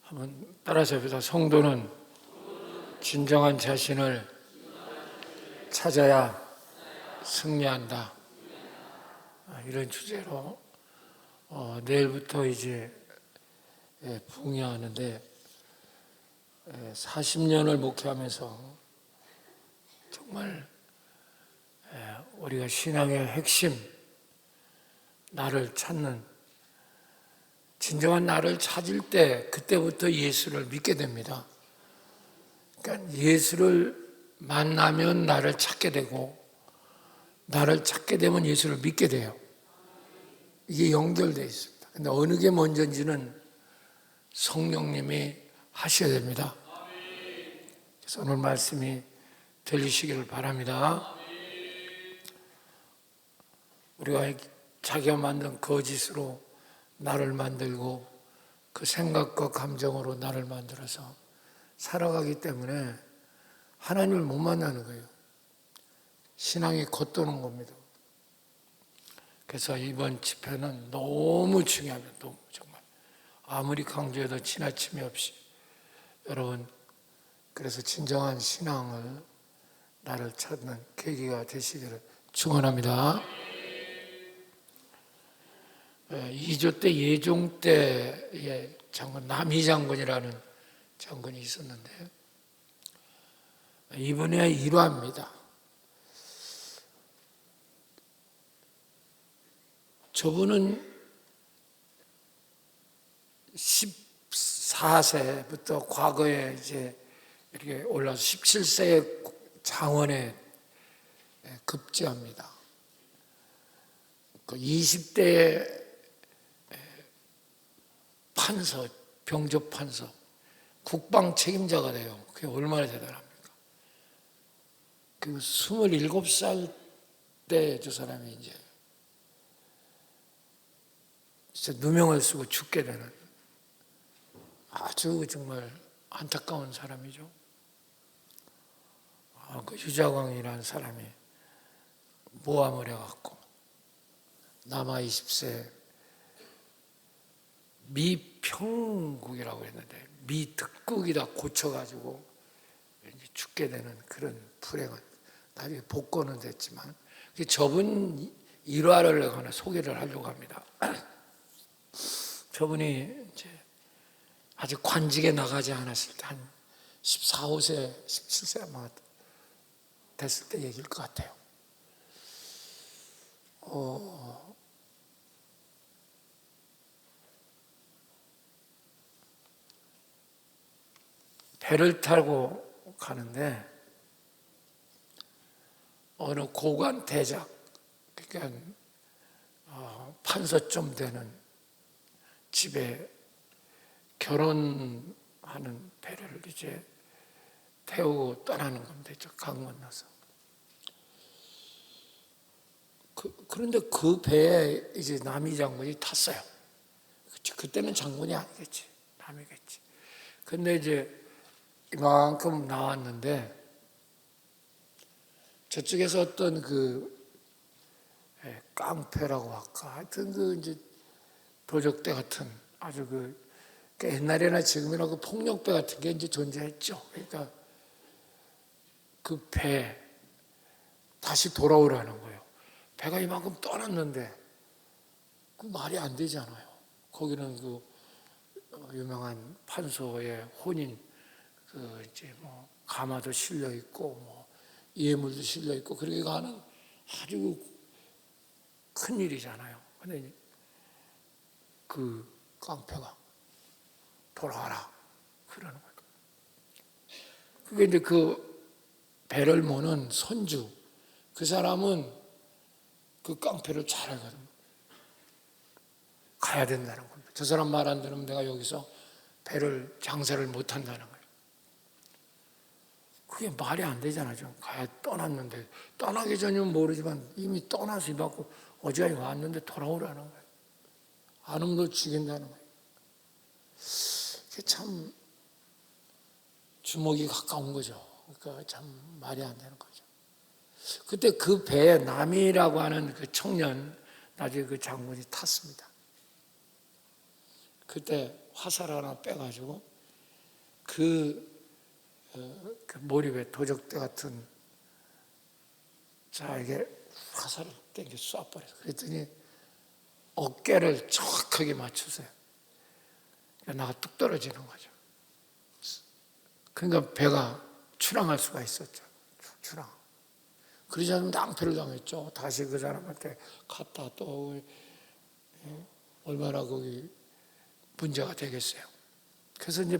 한번 따라서 해보자. 성도는 진정한 자신을 찾아야 승리한다. 이런 주제로 내일부터 이제 부흥회하는데 40년을 목회하면서 정말 우리가 신앙의 핵심, 나를 찾는, 진정한 나를 찾을 때 그때부터 예수를 믿게 됩니다. 그러니까 예수를 만나면 나를 찾게 되고, 나를 찾게 되면 예수를 믿게 돼요. 이게 연결되어 있습니다. 근데 어느 게 먼저인지는 성령님이 하셔야 됩니다. 그래서 오늘 말씀이 들리시기를 바랍니다. 우리가 자기가 만든 거짓으로 나를 만들고 그 생각과 감정으로 나를 만들어서 살아가기 때문에 하나님을 못 만나는 거예요. 신앙이 겉도는 겁니다. 그래서 이번 집회는 너무 중요합니다. 너무 정말 아무리 강조해도 지나침이 없이 여러분, 그래서 진정한 신앙을 나를 찾는 계기가 되시기를 축원합니다. 2조 때 예종 때의 장군 남희 장군이라는 장군이 있었는데 이분의 일화입니다. 저분은 14세부터 과거에 이제 이렇게 올라서 17세의 장원에 급제합니다. 그 20대의 판서, 병조 판서, 국방 책임자가 돼요. 그게 얼마나 대단합니까? 그 27살 때 저 사람이 이제 진짜 누명을 쓰고 죽게 되는 아주 정말 안타까운 사람이죠. 그 유자광이라는 사람이 모함을 해갖고 남아 20세 미평국이라고 했는데 미특국이다 고쳐가지고 이제 죽게 되는 그런 불행은 나중에 복권은 됐지만 저분 일화를 하나 소개를 하려고 합니다. 저분이 이제 아직 관직에 나가지 않았을 때 한 14, 15세, 17세 아마 됐을 때 얘기일 것 같아요. 배를 타고 가는데 어느 고관 대작, 그러니까 판서쯤 되는 집에 결혼하는 배를 이제 태우고 떠나는 겁니다. 강 건너서. 그런데 그 배에 이제 남희 장군이 탔어요. 그때는 장군이 아니겠지. 남이겠지. 근데 이제 이만큼 나왔는데 저쪽에서 어떤 그 깡패라고 할까, 하여튼 그 이제 도적대 같은 아주 그러니까 옛날에나 지금이나 그 폭력배 같은 게 이제 존재했죠. 그러니까 그 배 다시 돌아오라는 거예요. 배가 이만큼 떠났는데 그 말이 안 되잖아요. 거기는 그 유명한 판소의 혼인 그 이제 뭐 가마도 실려 있고 뭐 예물도 실려 있고 그렇게 가는 아주 큰 일이잖아요. 근데 그 깡패가 돌아와라 그러는 거예요. 그게 이제 그 배를 모는 선주, 그 사람은 그 깡패를 잘 알거든요. 가야 된다는 겁니다. 저 사람 말 안 들으면 내가 여기서 배를 장사를 못 한다는 거예요. 그게 말이 안 되잖아요. 좀 가야 떠났는데 떠나기 전이면 모르지만 이미 떠나서 입하고 어제까지 왔는데 돌아오라는 거예요. 안 오면 너 죽인다는 거예요. 그게 참 주먹이 가까운 거죠. 그러니까 참 말이 안 되는 거죠. 그때 그 배에 남이라고 하는 그 청년, 나중에 그 장군이 탔습니다. 그때 화살 하나 빼가지고 그 몰입에 도적대 같은 자에게 화살을 땡겨 쏴버렸어요. 그랬더니 어깨를 정확하게 맞추세요. 나가 뚝 떨어지는 거죠. 그러니까 배가 출항할 수가 있었죠. 출항. 그러지 않으면 낭패를 당했죠. 다시 그 사람한테 갔다 또 얼마나 거기 문제가 되겠어요. 그래서 이제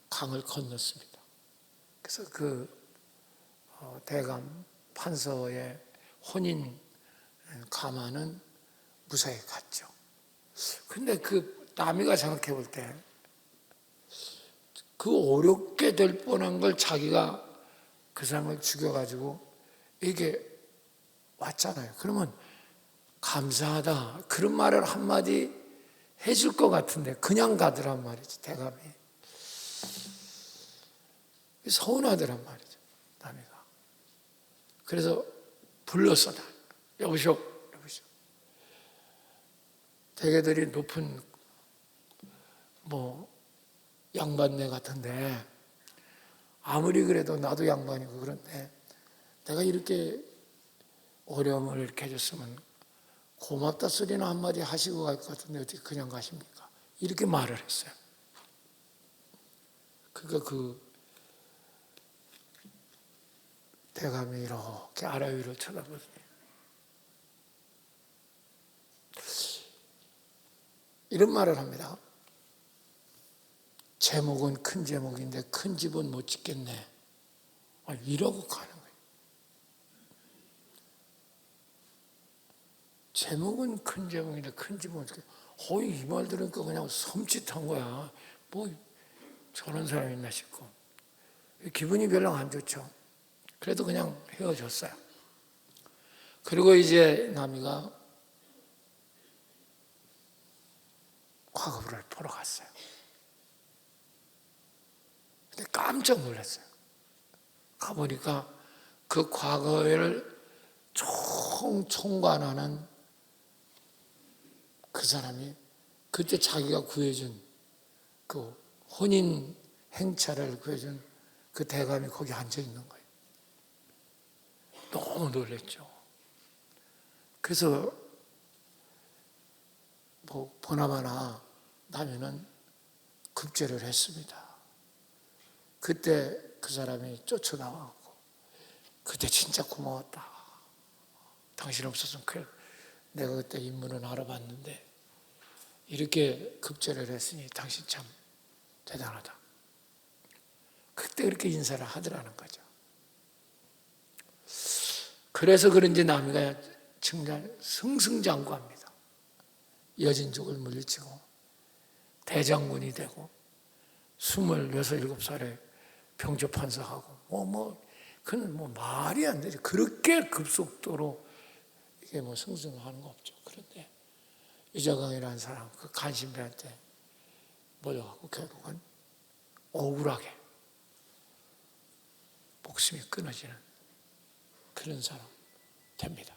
강을 건넜습니다. 그래서 대감 판서의 혼인 가마는 무사히 갔죠. 근데 남이가 생각해 볼 때 어렵게 될 뻔한 걸 자기가 그 사람을 죽여가지고 이게 왔잖아요. 그러면 감사하다 그런 말을 한마디 해줄 것 같은데 그냥 가더란 말이지. 대감이 서운하더란 말이죠. 남이가. 그래서 불렀어. 여보시오. 대개들이 높은 양반네 같은데 아무리 그래도 나도 양반이고 그런데 내가 이렇게 어려움을 이렇게 해줬으면 고맙다 소리나 한마디 하시고 갈 것 같은데 어떻게 그냥 가십니까? 이렇게 말을 했어요. 그러니까 대감이 이렇게 아래 위로 쳐다보더니 이런 말을 합니다. 제목은 큰 제목인데 큰 집은 못 짓겠네. 이러고 가는 거예요. 제목은 큰 제목인데 큰 집은 못 짓겠네. 이 말 들으니까 그냥 섬찟한 거야. 저런 사람이 있나 싶고. 기분이 별로 안 좋죠. 그래도 그냥 헤어졌어요. 그리고 이제 남이가 과거를 보러 갔어요. 근데 깜짝 놀랐어요. 가보니까 그 과거를 총관하는 그 사람이 그때 자기가 구해준 그 혼인 행차를 구해준 그 대감이 거기 앉아 있는 거예요. 너무 놀랐죠. 그래서 보나마나 남이는 급제를 했습니다. 그때 그 사람이 쫓아나와서 그때 진짜 고마웠다. 당신 없었으면 내가 그때 인문은 알아봤는데 이렇게 급제를 했으니 당신 참 대단하다. 그때 그렇게 인사를 하더라는 거죠. 그래서 그런지 남이가 정말 승승장구합니다. 여진족을 물리치고 대장군이 되고 26, 7살에 병조판사하고 그건 말이 안 되죠. 그렇게 급속도로 이게 승승하는 거 없죠. 그런데 유자강이라는 사람 그 간신배한테 몰려가고 결국은 억울하게 목숨이 끊어지는 그런 사람 됩니다.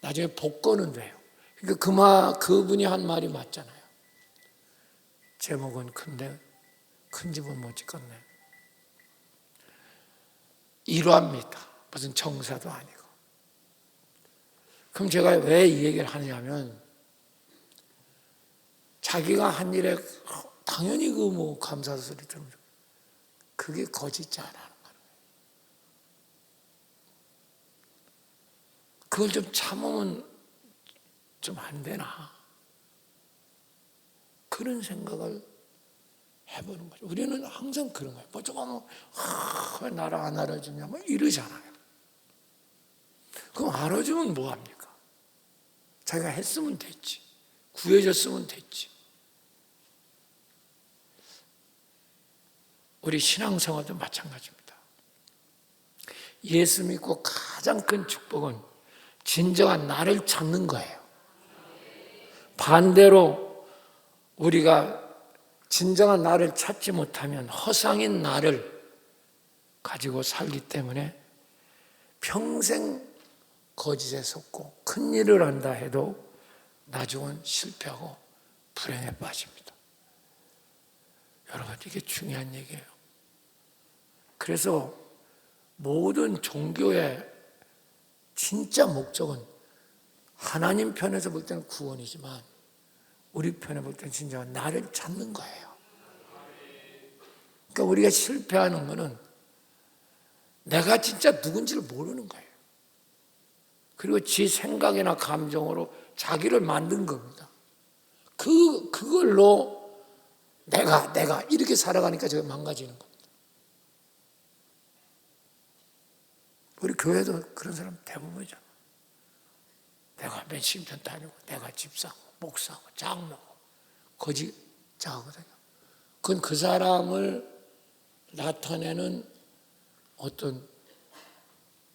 나중에 복권은 돼요. 그러니까 그분이 한 말이 맞잖아요. 제목은 큰데 큰 집은 못 짓겠네. 일화입니다. 무슨 정사도 아니고. 그럼 제가 왜 이 얘기를 하냐면 자기가 한 일에 당연히 감사 소리 들으면 그게 거짓지 않아. 그걸 좀 참으면 좀 안 되나? 그런 생각을 해보는 거죠. 우리는 항상 그런 거예요. 조금 왜 나를 안 알아주냐 이러잖아요. 그럼 알아주면 뭐합니까? 자기가 했으면 됐지. 구해줬으면 됐지. 우리 신앙생활도 마찬가지입니다. 예수 믿고 가장 큰 축복은 진정한 나를 찾는 거예요. 반대로 우리가 진정한 나를 찾지 못하면 허상인 나를 가지고 살기 때문에 평생 거짓에 속고 큰 일을 한다 해도 나중은 실패하고 불행에 빠집니다. 여러분, 이게 중요한 얘기예요. 그래서 모든 종교의 진짜 목적은 하나님 편에서 볼 때는 구원이지만 우리 편에 볼 때는 진짜 나를 찾는 거예요. 그러니까 우리가 실패하는 거는 내가 진짜 누군지를 모르는 거예요. 그리고 지 생각이나 감정으로 자기를 만든 겁니다. 그걸로 내가 이렇게 살아가니까 제가 망가지는 겁니다. 우리 교회도 그런 사람 대부분이잖아. 내가 몇십 년 다니고 내가 집사고 목사고 장로고 거짓자거든요. 그건 그 사람을 나타내는 어떤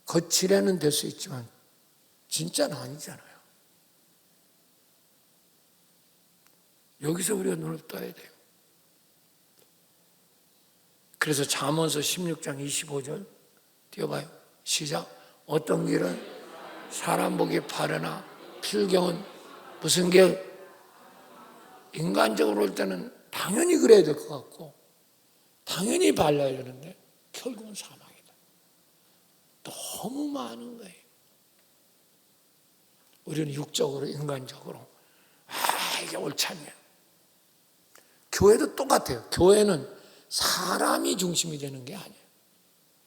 거칠에는 될 수 있지만 진짜는 아니잖아요. 여기서 우리가 눈을 떠야 돼요. 그래서 잠언서 16장 25절 띄워봐요. 시작. 어떤 길은 사람 보기 바르나 필경은 무슨 길? 인간적으로 볼 때는 당연히 그래야 될 것 같고 당연히 발라야 되는데 결국은 사망이다. 너무 많은 거예요. 우리는 육적으로 인간적으로 이게 옳지 않냐. 교회도 똑같아요. 교회는 사람이 중심이 되는 게 아니에요.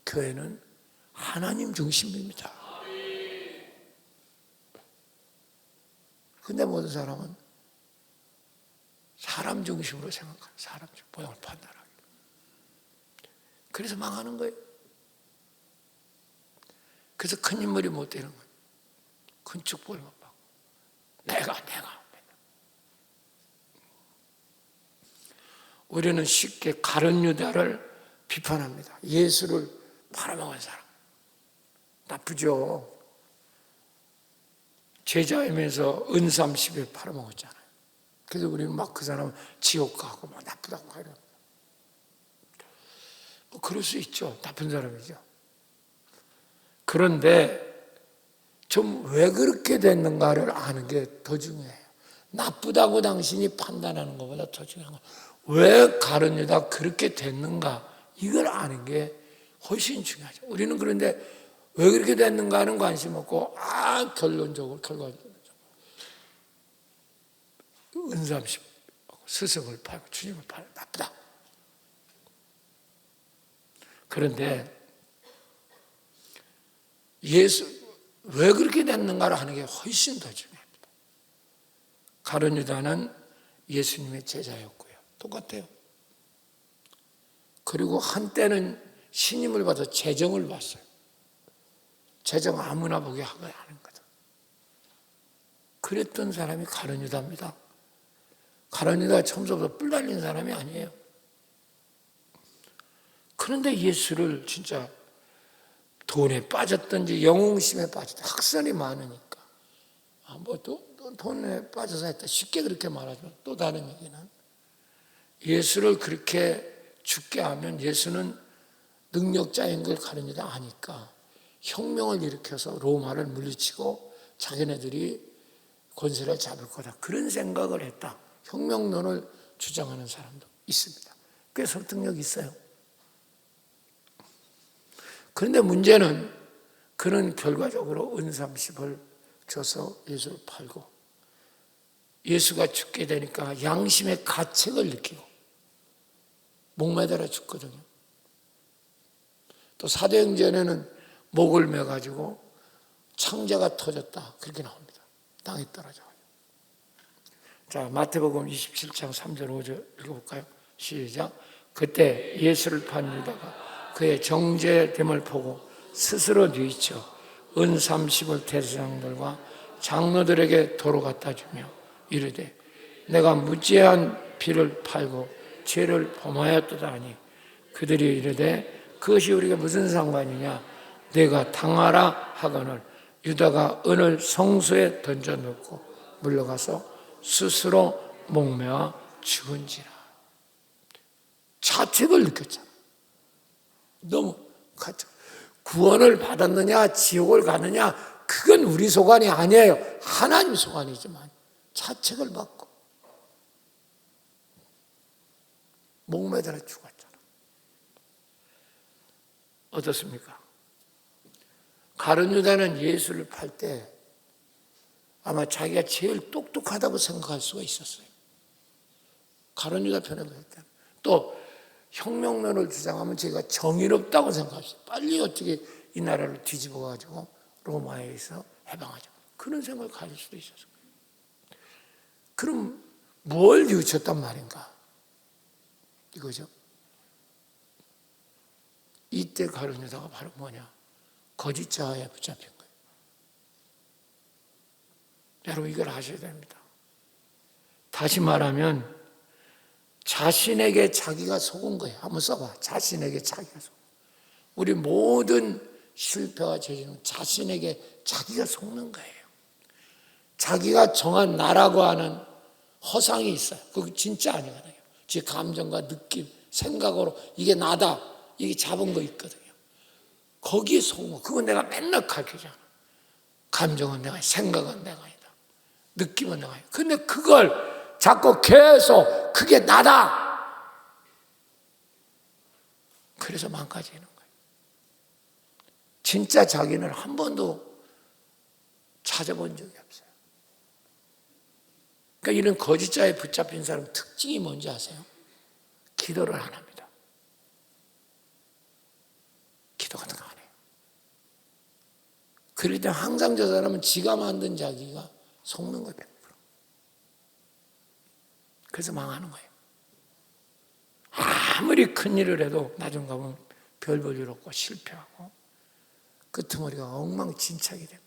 교회는 하나님 중심입니다. 근데 모든 사람은 사람 중심으로 생각하는 사람 중심, 모양을 판단하기. 그래서 망하는 거예요. 그래서 큰 인물이 못 되는 거예요. 큰 축복을 못 받고. 내가. 우리는 쉽게 가룟 유다를 비판합니다. 예수를 팔아먹은 사람. 나쁘죠. 제자이면서 은삼 10일 팔아먹었잖아요. 그래서 우리는 막 그 사람은 지옥 가고 막 나쁘다고 하려고. 그럴 수 있죠. 나쁜 사람이죠. 그런데 좀 왜 그렇게 됐는가를 아는 게 더 중요해요. 나쁘다고 당신이 판단하는 것보다 더 중요한 건 왜 가룟 유다가 그렇게 됐는가, 이걸 아는 게 훨씬 중요하죠. 우리는 그런데 왜 그렇게 됐는가는 관심 없고 결과적으로 은삼십 스승을 팔고 주님을 팔고 나쁘다. 그런데 예수 왜 그렇게 됐는가를 하는 게 훨씬 더 중요합니다. 가룟 유다는 예수님의 제자였고요. 똑같아요. 그리고 한때는 신임을 받아 재정을 봤어요. 재정 아무나 보게 하는 거다. 그랬던 사람이 가룟 유다입니다. 가룟 유다가 처음부터 뿔 달린 사람이 아니에요. 그런데 예수를 진짜 돈에 빠졌든지 영웅심에 빠졌든지 학설이 많으니까 돈에 빠져서 했다 쉽게 그렇게 말하지만 또 다른 얘기는 예수를 그렇게 죽게 하면 예수는 능력자인 걸 가룟 유다 아니까 혁명을 일으켜서 로마를 물리치고 자기네들이 권세를 잡을 거다. 그런 생각을 했다. 혁명론을 주장하는 사람도 있습니다. 꽤 설득력이 있어요. 그런데 문제는 그는 결과적으로 은삼십을 줘서 예수를 팔고 예수가 죽게 되니까 양심의 가책을 느끼고 목매달아 죽거든요. 또 사도행전에는 목을 매가지고 창자가 터졌다. 그렇게 나옵니다. 땅에 떨어져요. 자, 마태복음 27장 3절 5절 읽어볼까요? 시작. 그때 예수를 판 유다가 그의 정죄됨을 보고 스스로 뉘우쳐 은 30을 대제사장들과 장로들에게 도로 갖다 주며 이르되 내가 무죄한 피를 팔고 죄를 범하였도다 하니 그들이 이르되 그것이 우리가 무슨 상관이냐 내가 당하라 하거늘 유다가 은을 성소에 던져놓고 물러가서 스스로 목매어 죽은지라. 자책을 느꼈잖아. 너무 가져. 구원을 받았느냐 지옥을 가느냐 그건 우리 소관이 아니에요. 하나님 소관이지만 자책을 받고 목매달아 죽었잖아. 어떻습니까? 가룟 유다는 예수를 팔 때 아마 자기가 제일 똑똑하다고 생각할 수가 있었어요. 가룟 유다 편에 볼 때. 또 혁명론을 주장하면 제가 정의롭다고 생각했어요. 빨리 어떻게 이 나라를 뒤집어가지고 로마에서 해방하자. 그런 생각을 가질 수도 있었어요. 그럼 뭘 뉘우쳤단 말인가? 이거죠. 이때 가룟 유다가 바로 뭐냐? 거짓 자아에 붙잡힌 거예요. 여러분 이걸 아셔야 됩니다. 다시 말하면 자신에게 자기가 속은 거예요. 한번 써봐. 자신에게 자기가 속은 거예요. 우리 모든 실패와 죄는 자신에게 자기가 속는 거예요. 자기가 정한 나라고 하는 허상이 있어요. 그거 진짜 아니거든요. 제 감정과 느낌, 생각으로 이게 나다. 이게 잡은 거 있거든요. 거기에 속은 거. 그건 내가 맨날 가르치잖아. 감정은 내가, 생각은 내가 아니다. 느낌은 내가 아니다. 근데 그걸 자꾸 계속 그게 나다. 그래서 망가지는 거예요. 진짜 자기는 한 번도 찾아본 적이 없어요. 그러니까 이런 거짓자에 붙잡힌 사람 특징이 뭔지 아세요? 기도를 안 합니다. 기도 같은 거 안 해요. 그럴 때 항상 저 사람은 지가 만든 자기가 속는 거예요. 100%. 그래서 망하는 거예요. 아무리 큰 일을 해도 나중 가면 별 볼 일 없고 실패하고 끄트머리가 엉망진창이 됩니다.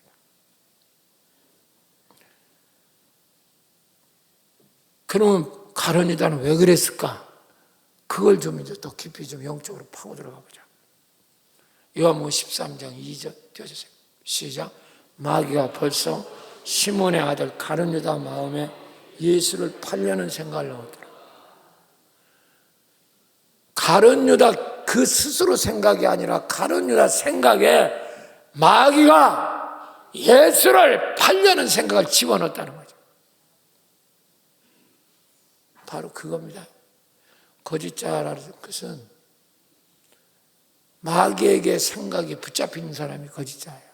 그러면 가룟 유다는 왜 그랬을까? 그걸 좀 이제 더 깊이 좀 영적으로 파고 들어가 보자. 요한복음 13장 2절 띄워주세요. 시작. 마귀가 벌써 시몬의 아들 가룟 유다 마음에 예수를 팔려는 생각을 넣었더라. 가룟 유다 그 스스로 생각이 아니라 가룟 유다 생각에 마귀가 예수를 팔려는 생각을 집어넣었다는 거죠. 바로 그겁니다. 거짓자라는 것은 마귀에게 생각이 붙잡힌 사람이 거짓자예요.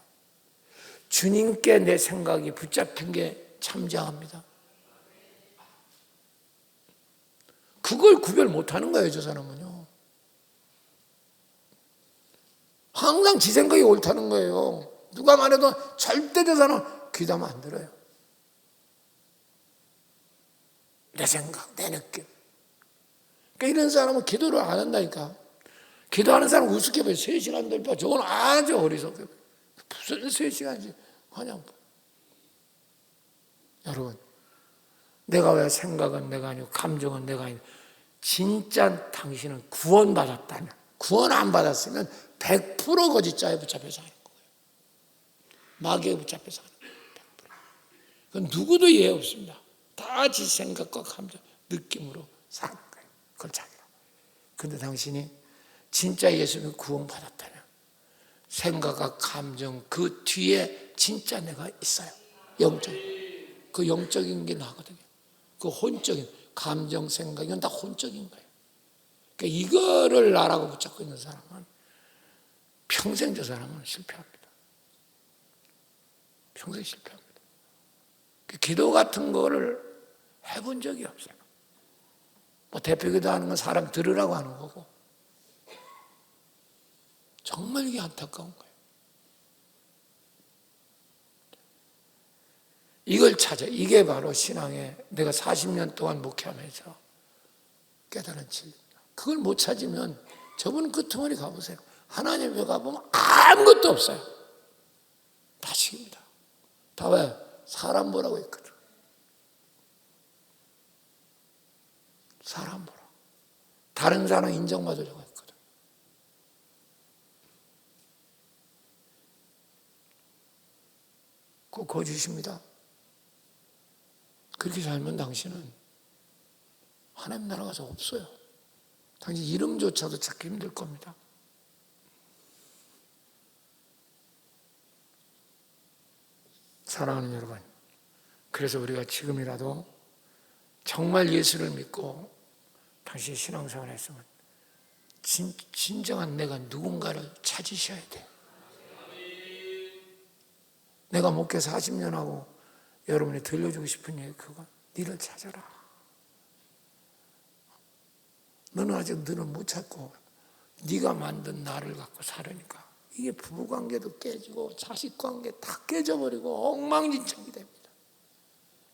주님께 내 생각이 붙잡힌 게 참자합니다. 그걸 구별 못하는 거예요, 저 사람은요. 항상 지 생각이 옳다는 거예요. 누가 말해도 절대 저 사람은 귀담아 안 들어요. 내 생각, 내 느낌. 그러니까 이런 사람은 기도를 안 한다니까. 기도하는 사람은 우습게 봐요. 3시간 돌파. 저건 아주 어리석게 봐요. 무슨 3시간이지 하냐고. 여러분, 내가 왜 생각은 내가 아니고 감정은 내가 아니고 진짜 당신은 구원받았다면, 구원 안 받았으면 100% 거짓자에 붙잡혀서 하는 거예요. 마귀에 붙잡혀서 하는 거예요. 100%. 그건 누구도 이해 없습니다. 다 지 생각과 감정, 느낌으로 사는 거예요. 그걸 자기라. 근데 당신이 진짜 예수님을 구원받았다면 생각과 감정 그 뒤에 진짜 내가 있어요. 영적인. 그 영적인 게 나거든요. 그 혼적인 감정, 생각 이건 다 혼적인 거예요. 그러니까 이거를 나라고 붙잡고 있는 사람은 평생 저 사람은 실패합니다. 평생 실패합니다. 기도 같은 거를 해본 적이 없어요. 뭐 대표기도 하는 건 사람 들으라고 하는 거고 정말 이게 안타까운 거예요. 이걸 찾아. 이게 바로 신앙에 내가 40년 동안 목회하면서 깨달은 진리입니다. 그걸 못 찾으면 저분 끄트머리 가보세요. 하나님 앞에 가보면 아무것도 없어요. 다 식입니다. 다 왜? 사람 보라고 했거든. 사람 보라. 다른 사람 인정받으려고 했거든. 그거 거짓입니다. 그렇게 살면 당신은 하나님 나라 가서 없어요. 당신 이름조차도 찾기 힘들 겁니다. 사랑하는 여러분, 그래서 우리가 지금이라도 정말 예수를 믿고 당신이 신앙생활 했으면 진정한 내가 누군가를 찾으셔야 돼요. 내가 목회 40년 하고 여러분이 들려주고 싶은 얘기 그거, 니를 찾아라. 너는 아직 너를 못 찾고 네가 만든 나를 갖고 살으니까 이게 부부관계도 깨지고 자식관계 다 깨져버리고 엉망진창이 됩니다.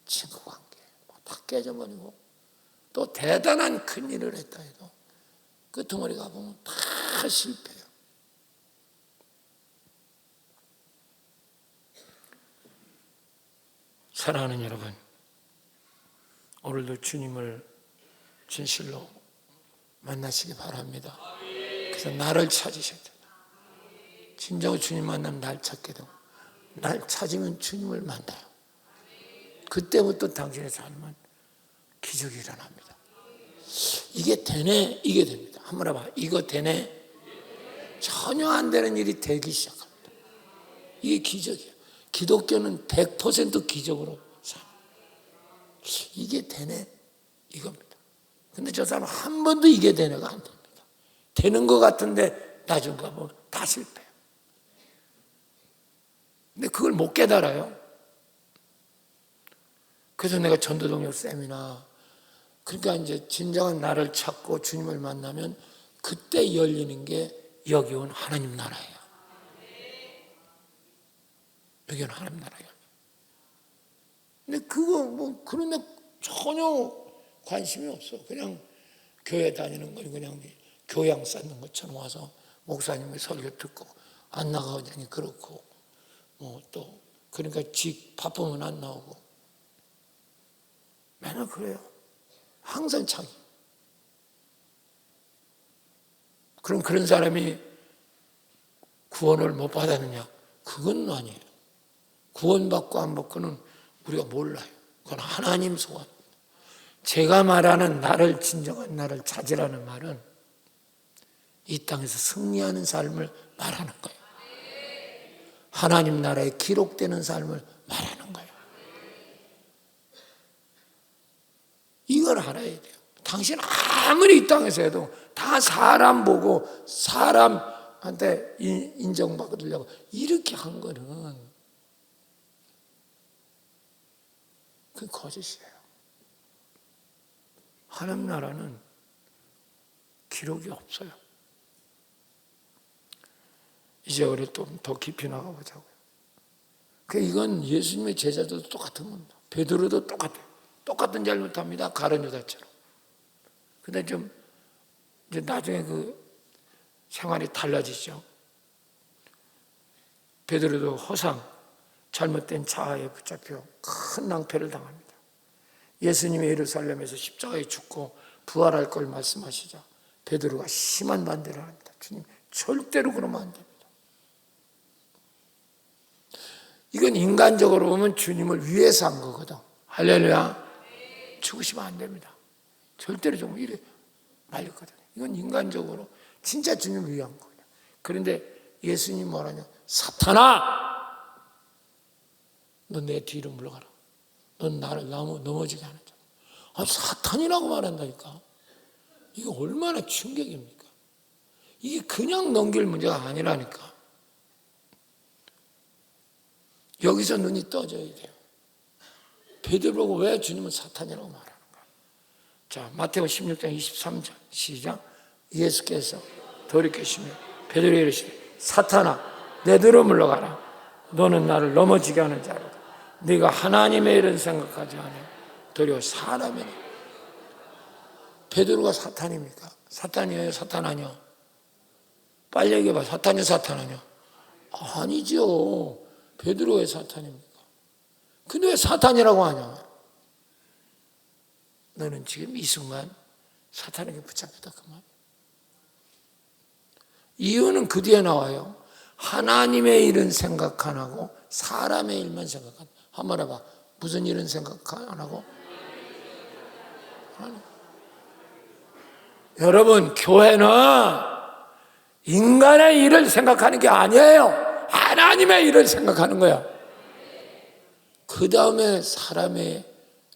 친구관계 다 깨져버리고 또 대단한 큰일을 했다 해도 끄트머리 가보면 다 실패해요. 사랑하는 여러분, 오늘도 주님을 진실로 만나시기 바랍니다. 그래서 나를 찾으셔야 돼요. 진정으로 주님 만나면 날 찾게 되고 날 찾으면 주님을 만나요. 그때부터 당신의 삶은 기적이 일어납니다. 이게 되네, 이게 됩니다. 한번 해봐. 이거 되네. 전혀 안 되는 일이 되기 시작합니다. 이게 기적이에요. 기독교는 100% 기적으로 살아요. 이게 되네, 이겁니다. 근데 저 사람은 한 번도 이게 되네가 안 됩니다. 되는 것 같은데 나중 가면 다 실패해요. 근데 그걸 못 깨달아요. 그래서 내가 전도동력 세미나, 그러니까 이제 진정한 나를 찾고 주님을 만나면 그때 열리는 게 여기 온 하나님 나라예요. 여기 온 하나님 나라예요. 근데 그거 그런데 전혀 관심이 없어. 그냥 교회 다니는 거 그냥 교양 쌓는 것처럼 와서 목사님의 설교 듣고 안 나가오자니 그렇고 또 그러니까 집 바쁘면 안 나오고 맨날 그래요. 항상 자기. 그럼 그런 사람이 구원을 못 받았느냐? 그건 아니에요. 구원받고 안 받고는 우리가 몰라요. 그건 하나님 소원. 제가 말하는 나를 진정한 나를 찾으라는 말은 이 땅에서 승리하는 삶을 말하는 거예요. 하나님 나라에 기록되는 삶을 말하는 거예요. 이걸 알아야 돼요. 당신 아무리 이 땅에서 해도 다 사람 보고 사람한테 인정받으려고 이렇게 한 거는 그건 거짓이에요. 하나님 나라는 기록이 없어요. 이제 우리 또 더 깊이 나가보자고요. 이건 예수님의 제자들도 똑같은 겁니다. 베드로도 똑같아요. 똑같은 잘못합니다. 가룟 유다처럼. 근데 좀 이제 나중에 그 생활이 달라지죠. 베드로도 허상, 잘못된 자아에 붙잡혀 큰 낭패를 당합니다. 예수님이 예루살렘에서 십자가에 죽고 부활할 걸 말씀하시자 베드로가 심한 반대를 합니다. 주님, 절대로 그러면 안 됩니다. 이건 인간적으로 보면 주님을 위해서 한 거거든. 할렐루야. 죽으시면 안 됩니다. 절대로 좀 이래 말렸거든요. 이건 인간적으로 진짜 주님을 위한 거예요. 그런데 예수님 뭐라냐? 사탄아! 너 내 뒤로 물러가라. 넌 나를 넘어지게 하는 자. 사탄이라고 말한다니까. 이게 얼마나 충격입니까? 이게 그냥 넘길 문제가 아니라니까. 여기서 눈이 떠져야 돼요. 베드로가 왜 주님은 사탄이라고 말하는 거야? 자, 마태오 16장 23절 시작. 예수께서 돌이키시며 베드로에게 이르시되 사탄아 내 뒤로 물러가라. 너는 나를 넘어지게 하는 자로다. 네가 하나님의 일은 생각하지 않아 도리어 사람의 일. 베드로가 사탄입니까? 사탄이에요? 사탄 아니야? 빨리 얘기해봐. 사탄이야? 사탄 아니야? 아니죠. 베드로가 왜 사탄입니까? 근데 왜 사탄이라고 하냐? 너는 지금 이 순간 사탄에게 붙잡혔다 그 말이야. 이유는 그 뒤에 나와요. 하나님의 일은 생각 안 하고 사람의 일만 생각한다. 한번 해봐. 무슨 일은 생각 안 하고? 하나님. 여러분, 교회는 인간의 일을 생각하는 게 아니에요. 하나님의 일을 생각하는 거야. 그 다음에 사람의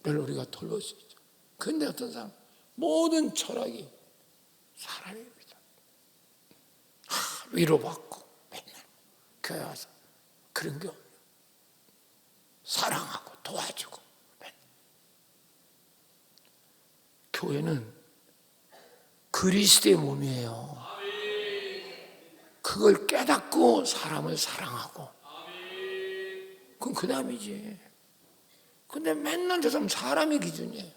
일을 우리가 돌볼 수 있죠. 그런데 어떤 사람 모든 철학이 사람입니다. 위로받고 맨날 교회 와서 그런 게 없네요. 사랑하고 도와주고. 교회는 그리스도의 몸이에요. 그걸 깨닫고 사람을 사랑하고. 그건 그 다음이지. 근데 맨날 저 사람 사람이 기준이에요.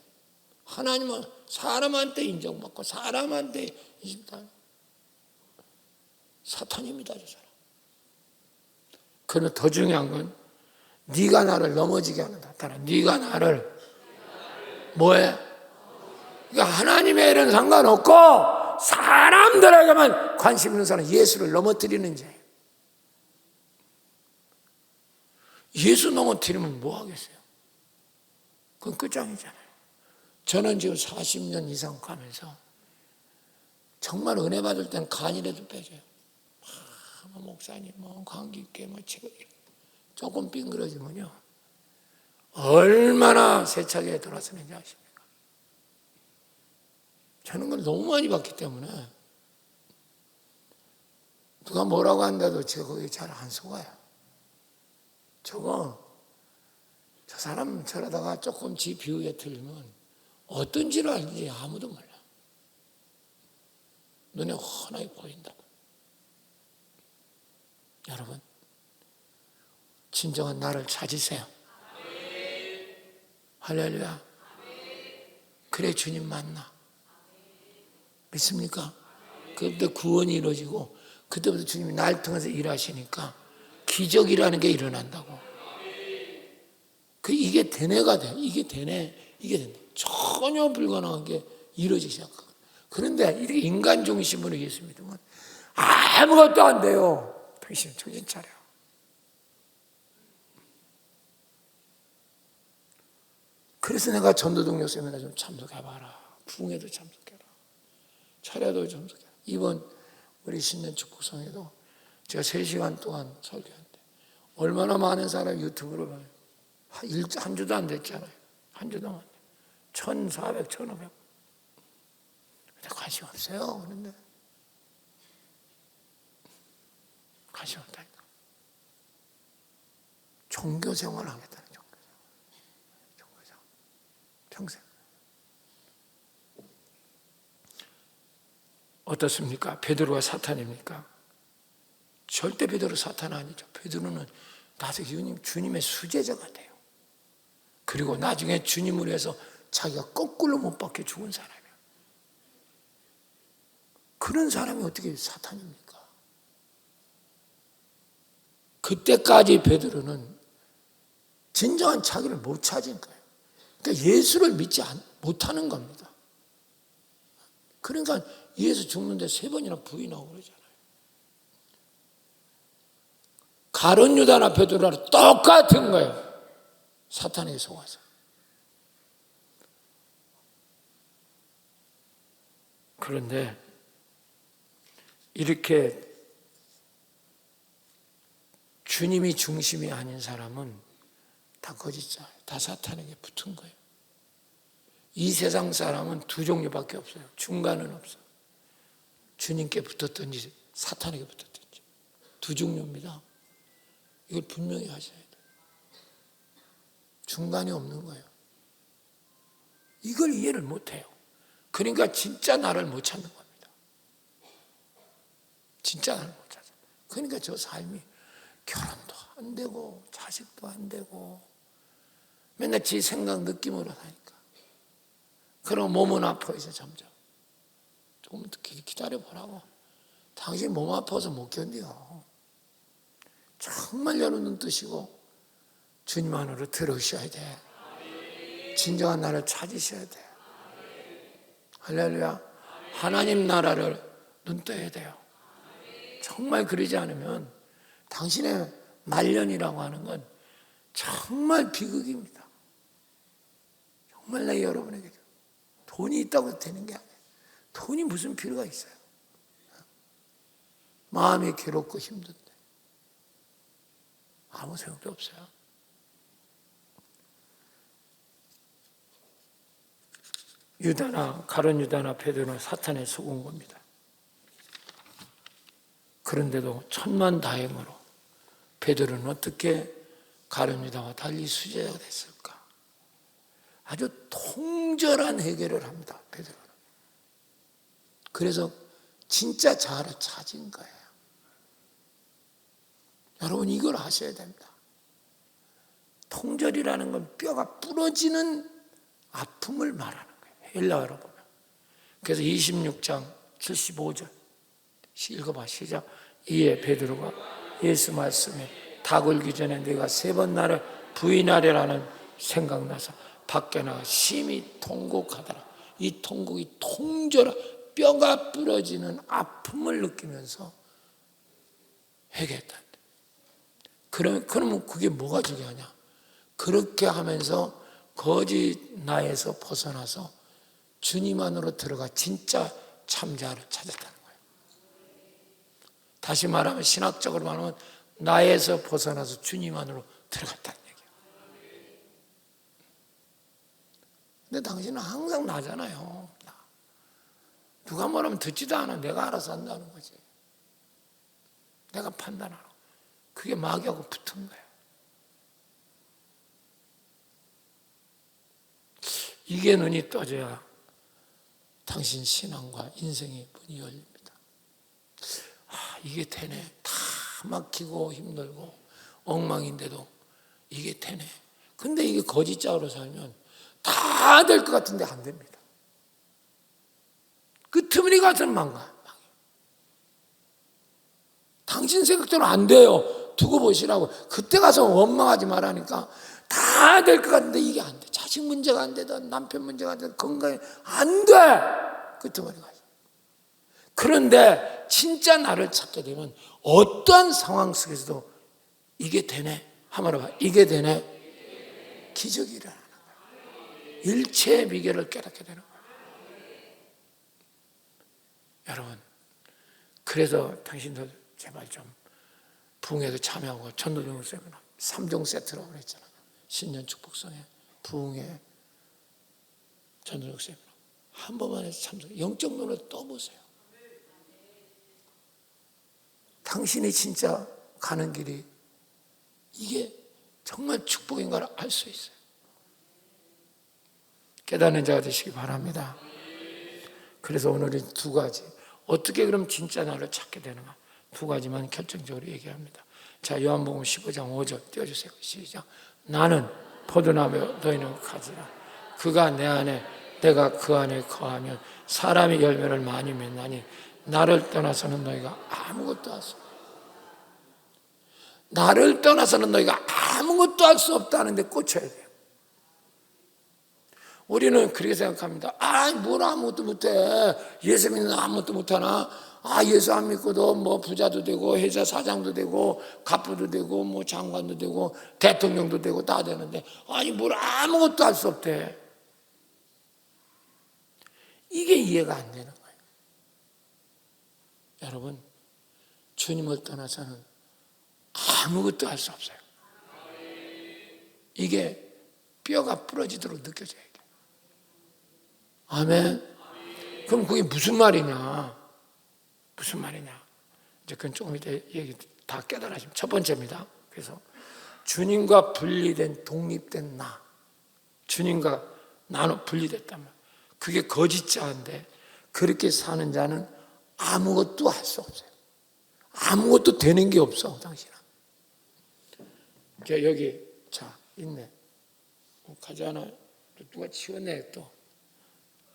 하나님은 사람한테 인정받고 사람한테 인정받고. 사탄입니다, 저 사람. 그러나 더 중요한 건 네가 나를 넘어지게 하는다. 따라 네가 나를 뭐해? 그러니까 하나님의 일은 상관없고 사람들에게만 관심 있는 사람, 예수를 넘어뜨리는 죄. 예수 넘어뜨리면 뭐 하겠어요? 그건 끝장이잖아요. 저는 지금 40년 이상 가면서 정말 은혜 받을 때는 간이라도 빼줘요. 목사님, 관계 있게, 조금 빙그러지면요. 얼마나 세차게 돌아서는지 아십니까? 저는 걸 너무 많이 봤기 때문에 누가 뭐라고 한다도 제가 거기에 잘 안 속아요. 저 사람 저러다가 조금 지 비유에 틀리면 어떤 지를 알지 아무도 몰라. 눈에 환하게 보인다고. 여러분, 진정한 나를 찾으세요. 할렐루야. 그래 주님 만나. 믿습니까? 그때부터 구원이 이루어지고 그때부터 주님이 날 통해서 일하시니까 기적이라는 게 일어난다고. 이게 되뇌가 돼. 이게 되뇌. 이게 된다. 전혀 불가능한 게 이루어지기 시작하고. 그런데 이렇게 인간 중심으로 예수 믿으면 아무것도 안 돼요. 당신 정신 차려. 그래서 내가 전도동력 세미나 좀 참석해봐라. 부흥회도 참석해라. 차례도 참석해라. 이번 우리 신년 축복성에도 제가 3시간 동안 설교했는데 얼마나 많은 사람이 유튜브로 봐요. 한 주도 안 됐잖아요. 한 주도 안 됐어요. 1,400, 1,500. 근데 관심 없어요. 그런데 관심 없다니까. 종교 생활을 하겠다는 종교 생활. 평생. 어떻습니까? 베드로가 사탄입니까? 절대 베드로 사탄 아니죠. 베드로는 나중에 주님의 수제자가 돼요. 그리고 나중에 주님을 위해서 자기가 거꾸로 못 박혀 죽은 사람이에요. 그런 사람이 어떻게 사탄입니까? 그때까지 베드로는 진정한 자기를 못 찾은 거예요. 그러니까 예수를 믿지 못하는 겁니다. 그러니까 예수 죽는데 3번이나 부인하고 그러잖아요. 가룟 유다나 베드로나 똑같은 거예요. 사탄에게 속아서. 그런데 이렇게 주님이 중심이 아닌 사람은 다 거짓자예요. 다 사탄에게 붙은 거예요. 이 세상 사람은 2 종류밖에 없어요. 중간은 없어요. 주님께 붙었든지 사탄에게 붙었든지 2 종류입니다. 이걸 분명히 하셔야 돼요. 중간이 없는 거예요. 이걸 이해를 못해요. 그러니까 진짜 나를 못 찾는 겁니다. 진짜 나를 못 찾아. 그러니까 저 삶이 결혼도 안 되고 자식도 안 되고 맨날 지 생각 느낌으로 하니까. 그럼 몸은 아파요. 점점. 조금 기다려보라고. 당신 몸 아파서 못 견뎌요. 정말 여러분 뜨시고 주님 안으로 들어오셔야 돼. 진정한 나를 찾으셔야 돼. 할렐루야. 하나님 나라를 눈 떠야 돼요. 정말 그러지 않으면 당신의 말년이라고 하는 건 정말 비극입니다. 정말 내 여러분에게 돈이 있다고 되는 게 아니에요. 돈이 무슨 필요가 있어요. 마음이 괴롭고 힘든데 아무 소용도 없어요. 가룟 유다나 베드로는 사탄에 속은 겁니다. 그런데도 천만다행으로 베드로는 어떻게 가룟 유다와 달리 수제자가 됐을까? 아주 통절한 해결을 합니다, 베드로는. 그래서 진짜 자아를 찾은 거예요. 여러분, 이걸 아셔야 됩니다. 통절이라는 건 뼈가 부러지는 아픔을 말하는 거예요, 헬라어로 보면. 그래서 26장 75절 읽어봐, 시작. 이에 베드로가 예수 말씀에 닭 울기 전에 네가 3번 나를 부인하리라는 생각나서 밖에 나가 심히 통곡하더라. 이 통곡이 통절한 뼈가 부러지는 아픔을 느끼면서 회개했다. 그러면 그게 뭐가 중요하냐? 그렇게 하면서 거짓 나에서 벗어나서 주님 안으로 들어가 진짜 참자를 찾았다는 거예요. 다시 말하면, 신학적으로 말하면 나에서 벗어나서 주님 안으로 들어갔다는 얘기예요. 근데 당신은 항상 나잖아요. 누가 뭐라면 듣지도 않아. 내가 알아서 한다는 거지. 내가 판단하고. 그게 마귀하고 붙은 거예요. 이게 눈이 떠져야 당신 신앙과 인생의 문이 열립니다. 이게 되네. 다 막히고 힘들고 엉망인데도 이게 되네. 근데 이게 거짓자로 살면 다 될 것 같은데 안 됩니다. 그 틈이 가서는 망가. 당신 생각대로 안 돼요. 두고 보시라고. 그때 가서 원망하지 말라니까. 다 될 것 같은데 이게 안 돼. 자식 문제가 안 되든 남편 문제가 안 되든 건강이 안 돼. 그 틈이 가서. 그런데 진짜 나를 찾게 되면 어떠한 상황 속에서도 이게 되네. 한번 해봐. 이게 되네. 기적이 일어나는 거예요. 일체의 비결을 깨닫게 되는 거예요. 여러분, 그래서 당신들 제발 좀 부흥에도 참여하고 전도종 세미나 3종 세트라고 그랬잖아요. 신년 축복성에 부흥회 전도종 세미나 한 번만 해서 참석. 영적 눈을 떠보세요. 당신이 진짜 가는 길이 이게 정말 축복인가를 알 수 있어요. 깨닫는 자가 되시기 바랍니다. 그래서 오늘은 2가지. 어떻게 그럼 진짜 나를 찾게 되는가? 2가지만 결정적으로 얘기합니다. 자, 요한복음 15장 5절 띄워주세요. 시작. 나는 포도나무요 너희는 가지라. 그가 내 안에 내가 그 안에 거하면 사람이 열매를 많이 맺나니 나를 떠나서는 너희가 아무것도 할 수 없다. 나를 떠나서는 너희가 아무것도 할 수 없다는데 꽂혀야 돼요. 우리는 그렇게 생각합니다. 뭘 아무것도 못해. 예수 믿는 아무것도 못하나? 예수 안 믿고도 뭐 부자도 되고 회사 사장도 되고 갑부도 되고 뭐 장관도 되고 대통령도 되고 다 되는데 뭘 아무것도 할 수 없대. 이게 이해가 안 되는 거예요. 여러분, 주님을 떠나서는 아무것도 할 수 없어요. 이게 뼈가 부러지도록 느껴져야 돼요. 아멘. 그럼 그게 무슨 말이냐? 무슨 말이냐? 이제 그건 조금 이따 얘기 다 깨달아지면 첫 번째입니다. 그래서 주님과 분리된 독립된 나, 주님과 나는 분리됐단 말이에요. 그게 거짓자인데 그렇게 사는 자는 아무것도 할 수 없어요. 아무것도 되는 게 없어, 당신은. 여기 자 있네. 가지 하나 누가 치웠네 또.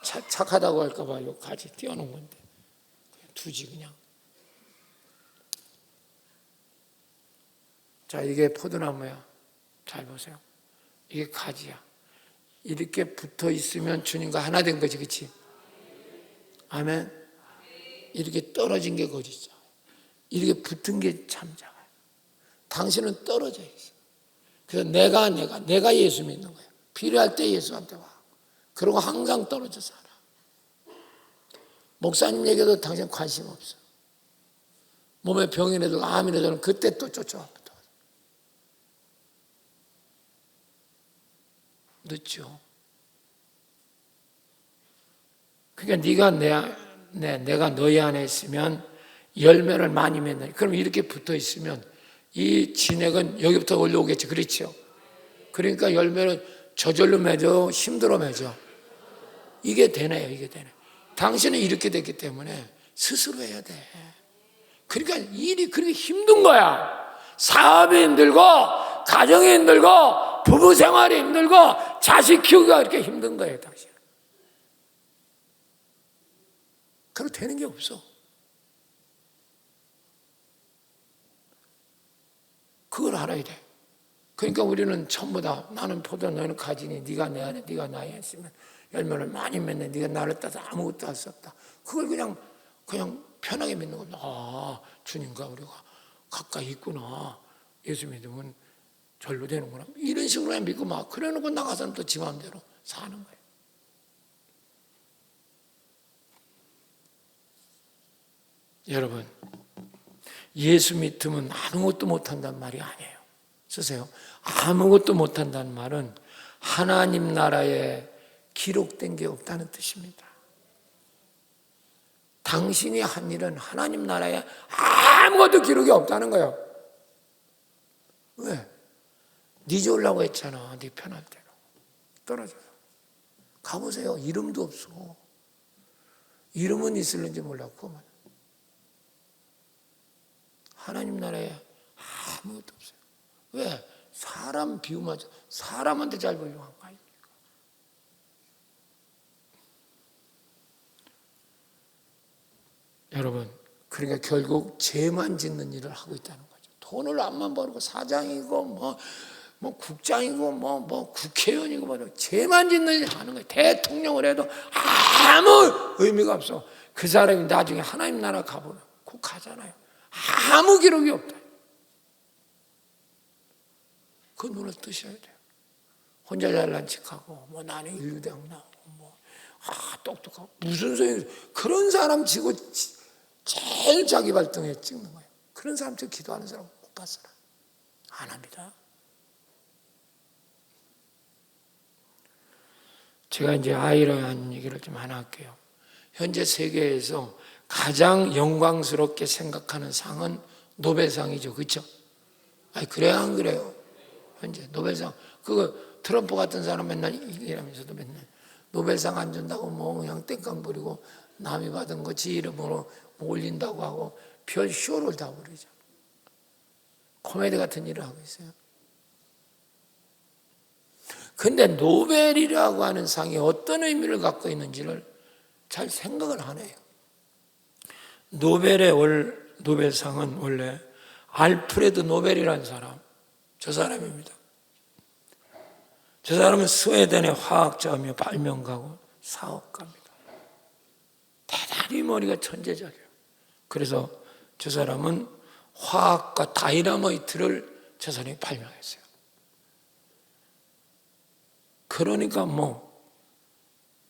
착하다고 할까봐 요 가지 띄워놓은 건데 그냥 두지 그냥. 자, 이게 포도나무야. 잘 보세요. 이게 가지야. 이렇게 붙어 있으면 주님과 하나 된 거지, 그렇지? 아멘. 이렇게 떨어진 게 거짓이죠. 이렇게 붙은 게 참자가. 당신은 떨어져 있어. 그래서 내가 예수 믿는 거야. 필요할 때 예수한테 와. 그리고 항상 떨어져 살아. 목사님 얘기도 당신 관심 없어. 몸에 병이라도 암이라도 그때 또 쫓아와. 늦죠. 그러니까 내가 너희 안에 있으면 열매를 많이 맺는. 그럼 이렇게 붙어 있으면 이 진액은 여기부터 올라오겠지, 그렇죠? 그러니까 열매는 저절로 맺어, 힘들어 맺어. 이게 되네요, 이게 되네. 당신은 이렇게 됐기 때문에 스스로 해야 돼. 그러니까 일이 그렇게 힘든 거야. 사업이 힘들고, 가정이 힘들고, 부부 생활이 힘들고, 자식 키우기가 그렇게 힘든 거예요, 당신. 그렇게 되는 게 없어. 그걸 알아야 돼. 그러니까 우리는 전부 다 나는 포도 너는 가지니 네가 내 안에 네가 나에 있으면 열매를 많이 맺네. 네가 나를 따서 아무것도 할 수 없다. 그걸 그냥 편하게 믿는 겁니다. 아, 주님과 우리가 가까이 있구나. 예수 믿으면 절로 되는구나. 이런 식으로 믿고 막 그래놓고 나가서는 또 지 마음대로 사는 거예요. 여러분, 예수 믿으면 아무것도 못한다는 말이 아니에요. 쓰세요. 아무것도 못한다는 말은 하나님 나라에 기록된 게 없다는 뜻입니다. 당신이 한 일은 하나님 나라에 아무것도 기록이 없다는 거예요. 왜? 네 좋으려고 했잖아. 네 편할 대로. 떨어져서. 가보세요. 이름도 없어. 이름은 있을는지 몰랐고 하나님 나라에 아무것도 없어요. 왜? 사람 비움하죠. 사람한테 잘 보이려고 한 거 아닙니까? 여러분, 그러니까 결국 죄만 짓는 일을 하고 있다는 거죠. 돈을 암만 벌고 사장이고 뭐 국장이고 뭐 국회의원이고 뭐 죄만 짓는 일을 하는 거예요. 대통령을 해도 아무 의미가 없어. 그 사람이 나중에 하나님 나라 가보면 꼭 가잖아요. 아무 기록이 없다. 그 눈을 뜨셔야 돼요. 혼자 잘난 척하고 뭐 나는 인류대학 나오고 똑똑하고 무슨 소리. 그런 사람 지고 제일 자기 발등에 찍는 거예요. 그런 사람 저 기도하는 사람 못 봤어요. 안 합니다. 제가 이제 아이러한 얘기를 좀 하나 할게요. 현재 세계에서 가장 영광스럽게 생각하는 상은 노벨상이죠. 그렇죠? 아니 그래요 안 그래요? 현재 노벨상 그거 트럼프 같은 사람 맨날 이러면서도 맨날 노벨상 안 준다고 뭐 그냥 땡깡 부리고 남이 받은 거 지 이름으로 올린다고 하고 별 쇼를 다 부리죠. 코미디 같은 일을 하고 있어요. 근데 노벨이라고 하는 상이 어떤 의미를 갖고 있는지를 잘 생각을 안 해요. 노벨상은 원래 알프레드 노벨이라는 사람, 저 사람입니다. 저 사람은 스웨덴의 화학자이며 발명가고 사업가입니다. 대단히 머리가 천재적이에요. 그래서 저 사람은 화학과 다이너마이트를 저 사람이 발명했어요. 그러니까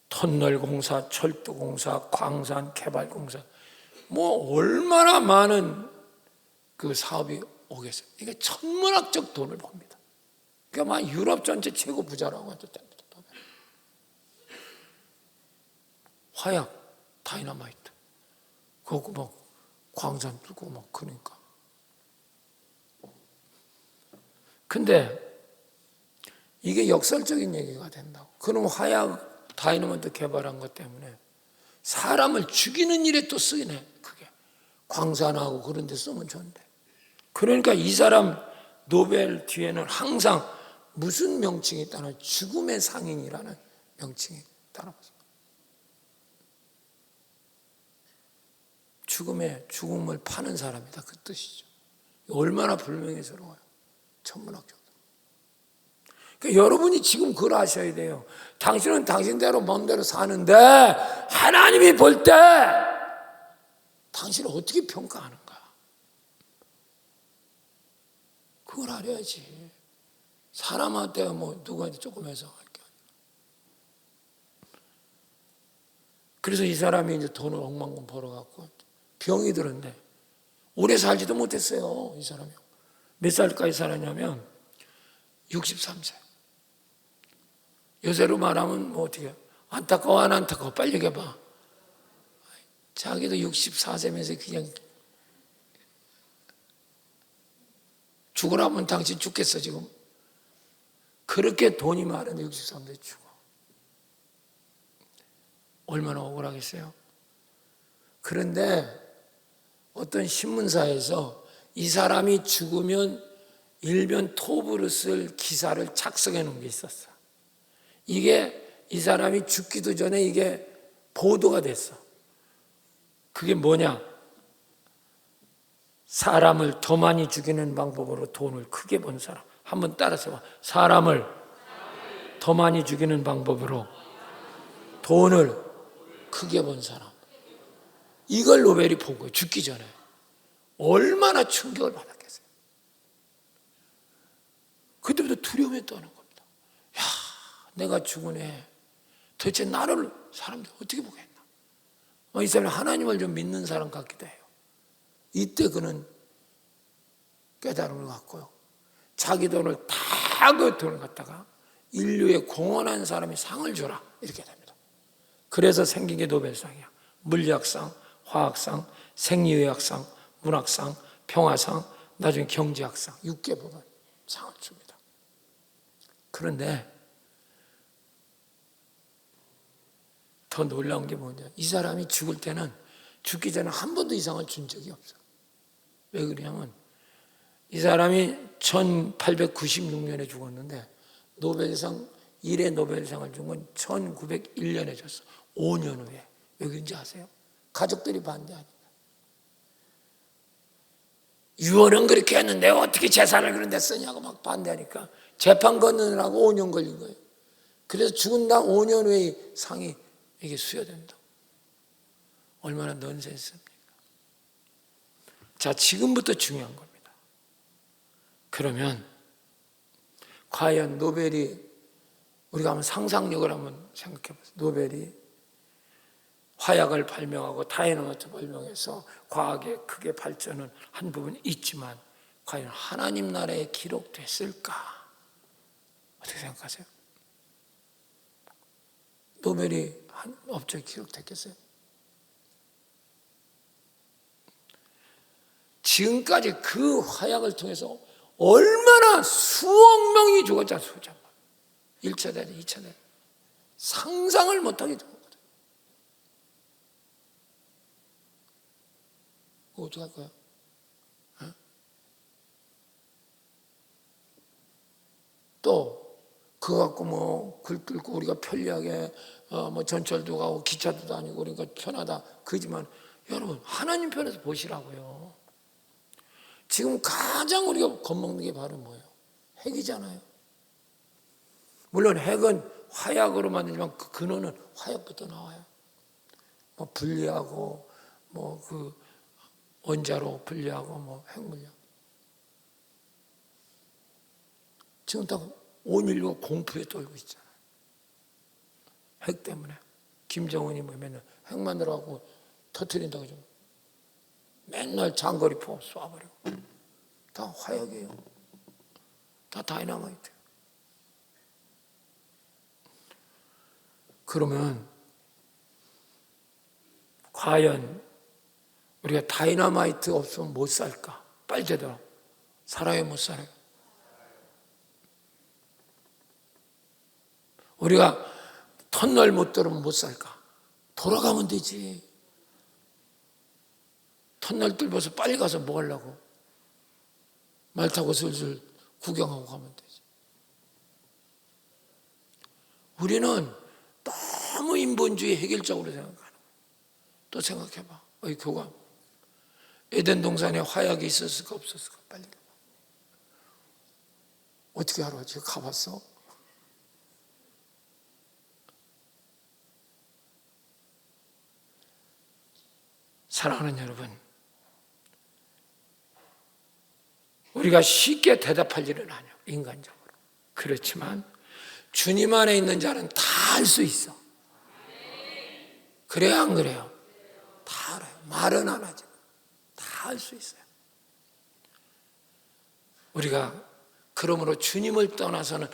터널 공사, 철도 공사, 광산 개발 공사 얼마나 많은 그 사업이 오겠어요. 이게 천문학적 돈을 법니다. 그러니까 유럽 전체 최고 부자라고 하죠. 화약, 다이너마이트, 그거 광산 뚫고 그러니까. 근데 이게 역설적인 얘기가 된다고. 그럼 화약, 다이너마이트 개발한 것 때문에 사람을 죽이는 일에 또 쓰이네. 그게 광산하고 그런 데 쓰면 좋은데. 그러니까 이 사람 노벨 뒤에는 항상 무슨 명칭이 있다는 죽음의 상인이라는 명칭이 따라붙어요. 죽음을 파는 사람이다 그 뜻이죠. 얼마나 불명예스러워요. 천문학적으로. 그러니까 여러분이 지금 그걸 아셔야 돼요. 당신은 당신대로 마음대로 사는데 하나님이 볼 때 당신을 어떻게 평가하는가? 그걸 알아야지. 사람한테 누구한테 조금 해서 할 게 아니라. 그래서 이 사람이 이제 돈을 억만큼 벌어갖고 병이 들었는데 오래 살지도 못했어요. 이 사람이 몇 살까지 살았냐면 63세. 요새로 말하면 어떻게 안타까워 안 안타까워 빨리 얘기해봐. 자기도 64세면서 그냥 죽으라면 당신 죽겠어 지금. 그렇게 돈이 많은데 63세 죽어. 얼마나 억울하겠어요. 그런데 어떤 신문사에서 이 사람이 죽으면 일면 톱으로 쓸 기사를 작성해 놓은 게 있었어. 이게 이 사람이 죽기도 전에 이게 보도가 됐어. 그게 뭐냐? 사람을 더 많이 죽이는 방법으로 돈을 크게 번 사람. 한번 따라서 봐. 사람을 더 많이 죽이는 방법으로 돈을 크게 번 사람. 이걸 노벨이 본 거예요. 죽기 전에. 얼마나 충격을 받았겠어요. 그때부터 두려움에 떠는 겁니다. 야, 내가 죽으네. 도대체 나를 사람들이 어떻게 보겠나? 이 사람이 하나님을 좀 믿는 사람 같기도 해요. 이때 그는 깨달음을 갖고요. 자기 돈을 다 그 돈을 갖다가 인류에 공헌한 사람이 상을 주라. 이렇게 됩니다. 그래서 생긴 게 노벨상이야. 물리학상, 화학상, 생리의학상, 문학상, 평화상, 나중에 경제학상 6개 부분 상을 줍니다. 그런데 더 놀라운 게 뭐냐? 이 사람이 죽을 때는 죽기 전에 한 번도 이 상을 준 적이 없어. 왜 그러냐면 이 사람이 1896년에 죽었는데 노벨상 1회 노벨상을 준 건 1901년에 줬어. 5년 후에. 왜 그런지 아세요? 가족들이 반대하니까. 유언은 그렇게 했는데 어떻게 재산을 그런 데 쓰냐고 막 반대하니까 재판 거느라고 5년 걸린 거예요. 그래서 죽은 다음 5년 후에 이 상이 이게 수여된다. 얼마나 넌센스입니까? 자, 지금부터 중요한 겁니다. 그러면 과연 노벨이, 우리가 한번 상상력을 한번 생각해 보세요. 노벨이 화약을 발명하고 다이너마이트 발명해서 과학에 크게 발전은 한 부분이 있지만 과연 하나님 나라에 기록됐을까? 어떻게 생각하세요? 노벨이 한 업적에 기록됐겠어요? 지금까지 그 화약을 통해서 얼마나 수억 명이 죽었잖아, 수천 명. 1차 대전, 2차 대전. 상상을 못하게 죽었거든. 어떻게 할 거야? 어? 또, 그거 갖고 뭐, 글 뚫고 우리가 편리하게, 뭐 전철도 가고 기차도 다니고 그러니까 편하다. 그지만, 여러분, 하나님 편에서 보시라고요. 지금 가장 우리가 겁먹는 게 바로 뭐예요? 핵이잖아요. 물론 핵은 화약으로 만들지만 그 근원은 화약부터 나와요. 뭐 분리하고 뭐 그 원자로 분리하고 뭐 핵물량. 지금 다 온 인류가 공포에 떨고 있잖아요. 핵 때문에. 김정은이 뭐 맨날 핵 만들어갖고 터뜨린다고 좀. 맨날 장거리 포 쏴버리고. 다 화약이에요. 다 다이너마이트. 그러면 과연 우리가 다이너마이트 없으면 못 살까? 빨리 대답. 살아요, 못 살아요? 우리가 터널 못 들으면 못 살까? 돌아가면 되지. 터널 뚫어서 빨리 가서 뭐 하려고? 말 타고 슬슬 구경하고 가면 되지. 우리는 너무 인본주의 획일적으로 생각하는 거야. 또 생각해봐. 어이 교감. 에덴 동산에 화약이 있었을까 없었을까? 빨리 가봐. 어떻게 알아? 지금 가봤어? 사랑하는 여러분, 우리가 쉽게 대답할 일은 아니에요, 인간적으로. 그렇지만 주님 안에 있는 자는 다 알 수 있어. 그래요, 안 그래요? 다 알아요. 말은 안 하지. 다 알 수 있어요. 우리가 그러므로 주님을 떠나서는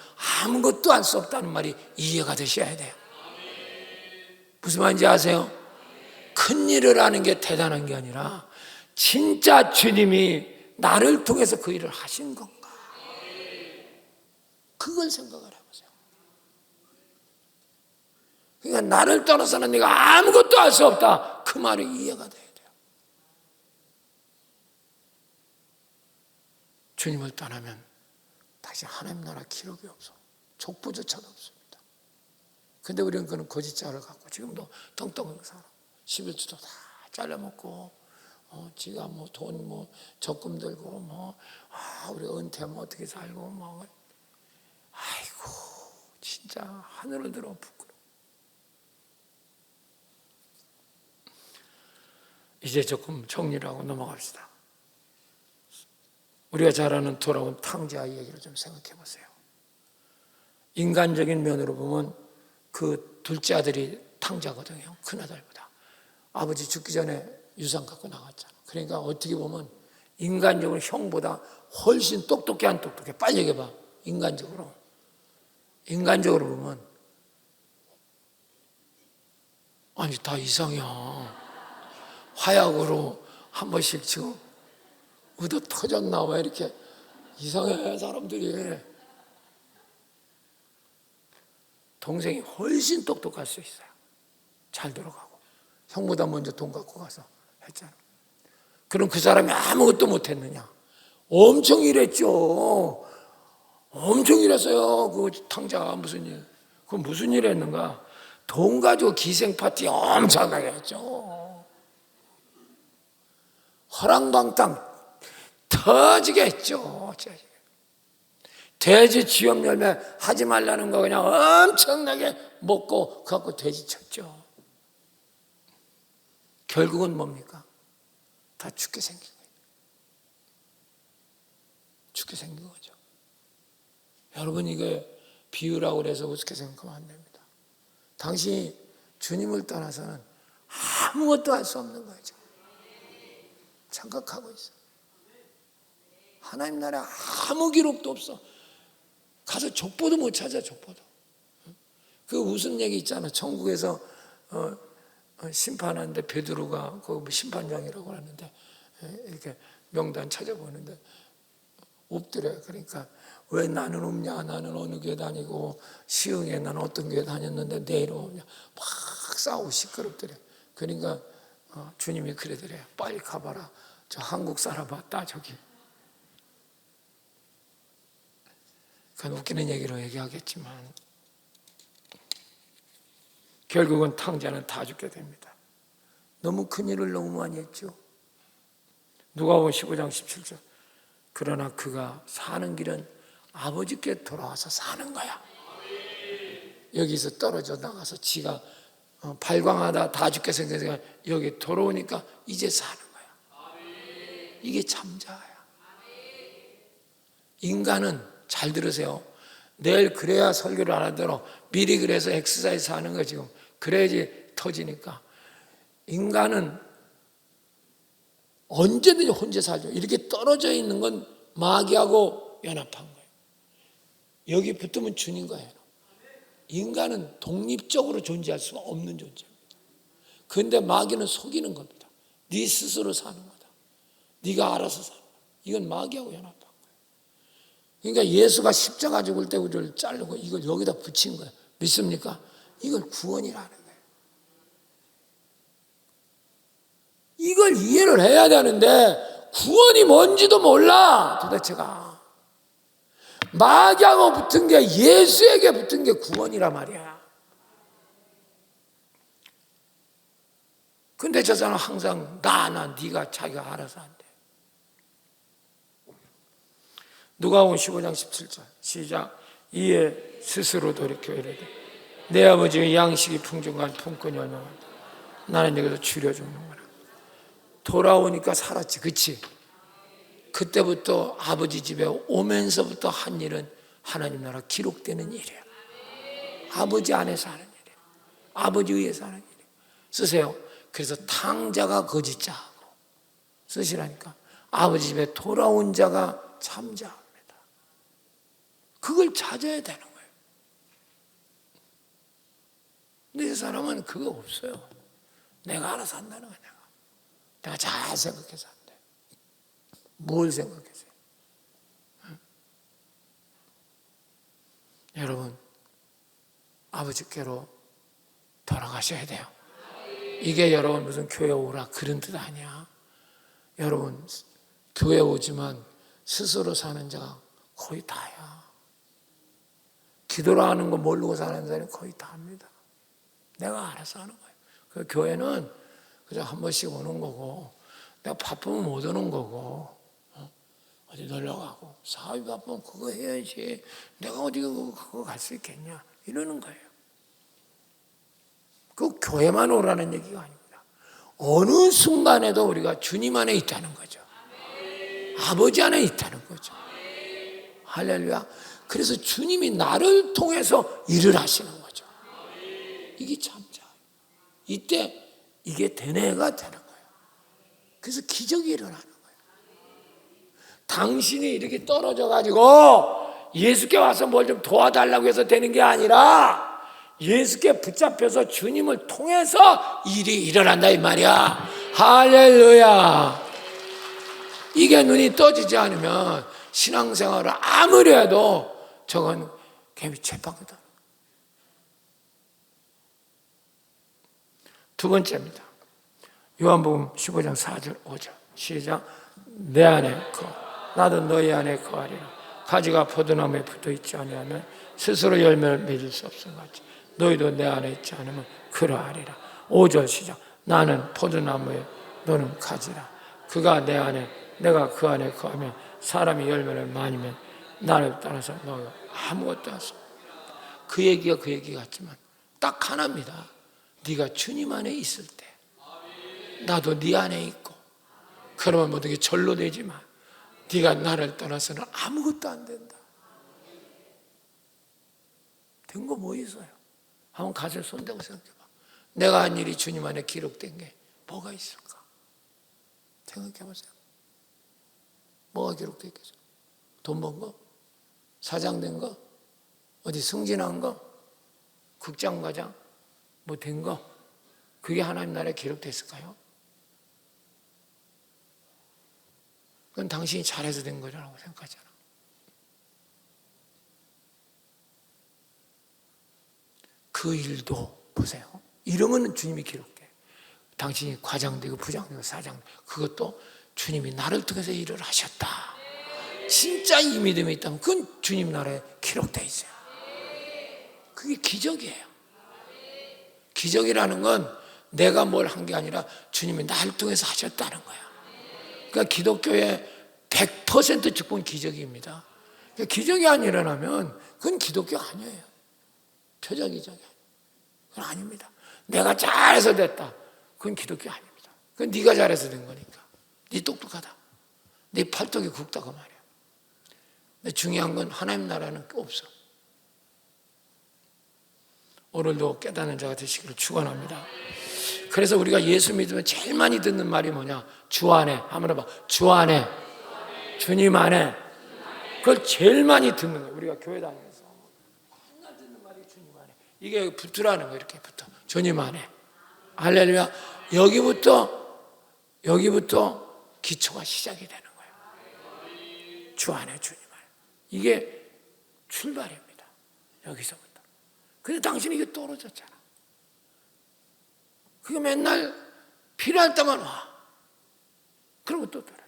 아무것도 알 수 없다는 말이 이해가 되셔야 돼요. 무슨 말인지 아세요? 큰 일을 하는 게 대단한 게 아니라 진짜 주님이 나를 통해서 그 일을 하신 건가? 그걸 생각을 해보세요. 그러니까 나를 떠나서는 네가 아무것도 할 수 없다. 그 말이 이해가 돼야 돼요. 주님을 떠나면 다시 하나님 나라 기록이 없어. 족보조차도 없습니다. 근데 우리는 그런 거짓자를 갖고 지금도 떵떵하게 살아. 11주도 다 잘라먹고, 지가 뭐 돈 뭐 적금 들고 우리 은퇴하면 어떻게 살고 아이고 진짜 하늘을 들어 부끄러워. 이제 조금 정리를 하고 넘어갑시다. 우리가 잘 아는 돌아온 탕자 얘기를 좀 생각해 보세요. 인간적인 면으로 보면 그 둘째 아들이 탕자거든요. 큰아들보다. 아버지 죽기 전에 유산 갖고 나갔잖아. 그러니까 어떻게 보면 인간적으로 형보다 훨씬 똑똑해 안 똑똑해? 빨리 얘기해봐. 인간적으로 보면 아니 다 이상이야. 화약으로 한 번씩 지금 얻어 터졌나 왜 이렇게 이상해 사람들이. 동생이 훨씬 똑똑할 수 있어요. 잘 들어가고 형보다 먼저 돈 갖고 가서 했잖아. 그럼 그 사람이 아무것도 못했느냐? 엄청 일했죠. 엄청 일했어요. 그 탕자가 무슨 일? 그 무슨 일 했는가? 돈 가지고 기생 파티 엄청나게 했죠. 허랑방탕 터지게 했죠. 돼지 쥐염 열매 하지 말라는 거 그냥 엄청나게 먹고 그 갖고 돼지 쳤죠. 결국은 뭡니까? 다 죽게 생긴 거예요. 죽게 생긴 거죠. 여러분 이게 비유라고 그래서 우습게 생각하면 안 됩니다. 당신이 주님을 떠나서는 아무것도 할 수 없는 거죠. 착각하고 있어. 하나님 나라에 아무 기록도 없어. 가서 족보도 못 찾아. 족보도. 그 무슨 얘기 있잖아. 천국에서 심판하는데 베드로가 그 심판장이라고 하는데 이렇게 명단 찾아보는데 없더래. 그러니까 왜 나는 없냐? 나는 어느 교회 다니고 시흥에 나는 어떤 교회 다녔는데 내일 오냐? 막 싸우고 시끄럽더래. 그러니까 주님이 그러더래. 빨리 가봐라. 저 한국 사람 봤다 저기. 그건 웃기는 얘기로 얘기하겠지만 결국은 탕자는 다 죽게 됩니다. 너무 큰 일을 너무 많이 했죠. 누가복음 15장 17절. 그러나 그가 사는 길은 아버지께 돌아와서 사는 거야. 여기서 떨어져 나가서 지가 발광하다 다 죽게 생겨서 여기 돌아오니까 이제 사는 거야. 이게 참자야. 인간은 잘 들으세요. 내일 그래야 설교를 안 하도록 미리 그래서 엑서사이즈 하는 거 지금. 그래야지 터지니까. 인간은 언제든지 혼자 살죠. 이렇게 떨어져 있는 건 마귀하고 연합한 거예요. 여기 붙으면 주님 거예요. 인간은 독립적으로 존재할 수가 없는 존재입니다. 그런데 마귀는 속이는 겁니다. 네 스스로 사는 거다. 네가 알아서 살아. 이건 마귀하고 연합한 거예요. 그러니까 예수가 십자가 죽을 때 우리를 자르고 이걸 여기다 붙인 거예요. 믿습니까? 이걸 구원이라는 거예요. 이걸 이해를 해야 되는데 구원이 뭔지도 몰라 도대체가. 마귀하고 붙은 게 예수에게 붙은 게 구원이란 말이야. 근데 저 사람은 항상 네가 자기가 알아서 한대. 누가복음 15장 17절 시작. 이에 스스로 돌이켜 이르되 내 아버지의 양식이 풍족한 품꾼이 얼마나 나는 여기서 줄여 죽는구나. 돌아오니까 살았지. 그치? 그때부터 아버지 집에 오면서부터 한 일은 하나님 나라 기록되는 일이에요. 아버지 안에서 하는 일이에요. 아버지 위에서 하는 일이에요. 쓰세요. 그래서 탕자가 거짓자하고 쓰시라니까. 아버지 집에 돌아온 자가 참자합니다. 그걸 찾아야 되는 거예요. 근데 이 사람은 그거 없어요. 내가 알아서 한다는 거야. 내가 잘 생각해서 한대. 뭘 생각해서요? 응? 여러분, 아버지께로 돌아가셔야 돼요. 이게 여러분 무슨 교회 오라 그런 뜻 아니야. 여러분 교회 오지만 스스로 사는 자가 거의 다야. 기도를 하는 거 모르고 사는 사람이 거의 다입니다. 내가 알아서 하는 거예요. 그 교회는 그저 한 번씩 오는 거고, 내가 바쁘면 못 오는 거고, 어디 놀러 가고, 사업이 바쁘면 그거 해야지. 내가 어디 그거 갈 수 있겠냐 이러는 거예요. 그 교회만 오라는 얘기가 아닙니다. 어느 순간에도 우리가 주님 안에 있다는 거죠. 아버지 안에 있다는 거죠. 할렐루야. 그래서 주님이 나를 통해서 일을 하시는 거죠. 이게 참자. 이때 이게 되뇌가 되는 거예요. 그래서 기적이 일어나는 거예요. 당신이 이렇게 떨어져 가지고 예수께 와서 뭘 좀 도와달라고 해서 되는 게 아니라 예수께 붙잡혀서 주님을 통해서 일이 일어난다 이 말이야. 할렐루야. 이게 눈이 떠지지 않으면 신앙생활을 아무리 해도 저건 개미 채빵이다. 두 번째입니다. 요한복음 15장 4절 5절 시작. 내 안에 나도 너희 안에 거하리라. 가지가 포도나무에 붙어있지 아니하면 스스로 열매를 맺을 수 없음 같이 너희도 내 안에 있지 않으면 그러하리라. 5절 시작. 나는 포도나무에 너는 가지라. 그가 내 안에 내가 그 안에 거하면 사람이 열매를 많이 맺으면 나를 따라서 너희가 아무것도 할 수 없다. 그 얘기가 그 얘기 같지만 딱 하나입니다. 네가 주님 안에 있을 때 나도 네 안에 있고 그러면 모든 게 절로 되지만 네가 나를 떠나서는 아무것도 안 된다. 된 거 뭐 있어요? 한번 가슴에 손대고 생각해봐. 내가 한 일이 주님 안에 기록된 게 뭐가 있을까? 생각해보세요. 뭐가 기록되어 있겠어? 돈 번 거? 사장 된 거? 어디 승진한 거? 국장 과장? 뭐 된 거? 그게 하나님 나라에 기록됐을까요? 그건 당신이 잘해서 된 거라고 생각하잖아. 그 일도 보세요. 이름은 주님이 기록돼. 당신이 과장되고 부장되고 사장되고 그것도 주님이 나를 통해서 일을 하셨다. 진짜 이 믿음이 있다면 그건 주님 나라에 기록돼 있어요. 그게 기적이에요. 기적이라는 건 내가 뭘 한 게 아니라 주님이 나를 통해서 하셨다는 거야. 그러니까 기독교의 100% 축복은 기적입니다. 그러니까 기적이 안 일어나면 그건 기독교 아니에요. 표적 기적이 그건 아닙니다. 내가 잘해서 됐다. 그건 기독교 아닙니다. 그건 네가 잘해서 된 거니까. 네 똑똑하다. 네 팔뚝이 굵다고 말이야. 근데 중요한 건 하나님 나라는 없어. 오늘도 깨닫는 자가 되시기를 축원합니다. 그래서 우리가 예수 믿으면 제일 많이 듣는 말이 뭐냐? 주 안에. 한번 해봐. 주 안에. 주님 안에. 그걸 제일 많이 듣는 거예요. 우리가 교회 다니면서 맨날 듣는 말이 주님 안에. 이게 붙으라는 거예요. 이렇게 붙어. 주님 안에. 할렐루야. 여기부터 기초가 시작이 되는 거예요. 주 안에, 주님 안에. 이게 출발입니다. 여기서부터. 근데 당신이 이게 떨어졌잖아. 그게 맨날 필요할 때만 와. 그러면 또 떨어져.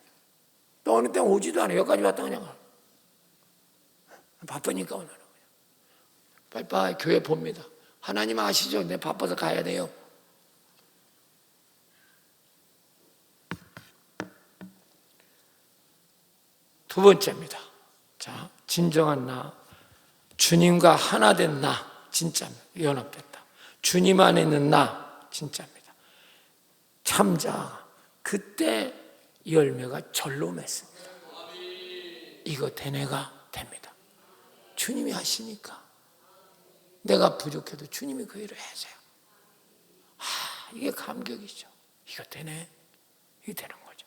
또 어느 때 오지도 않아. 여기까지 왔다 그냥 가. 바쁘니까 오늘은 그냥. 빨리빨리 교회 봅니다. 하나님 아시죠? 내 바빠서 가야 돼요. 두 번째입니다. 자, 진정한 나. 주님과 하나 된 나. 진짜입니다. 연합됐다. 주님 안에 있는 나. 진짜입니다. 참자. 그때 열매가 절로 맺습니다. 이거 대뇌가 됩니다. 주님이 하시니까. 내가 부족해도 주님이 그 일을 해줘요. 이게 감격이죠. 이거 되네. 이게 되는 거죠.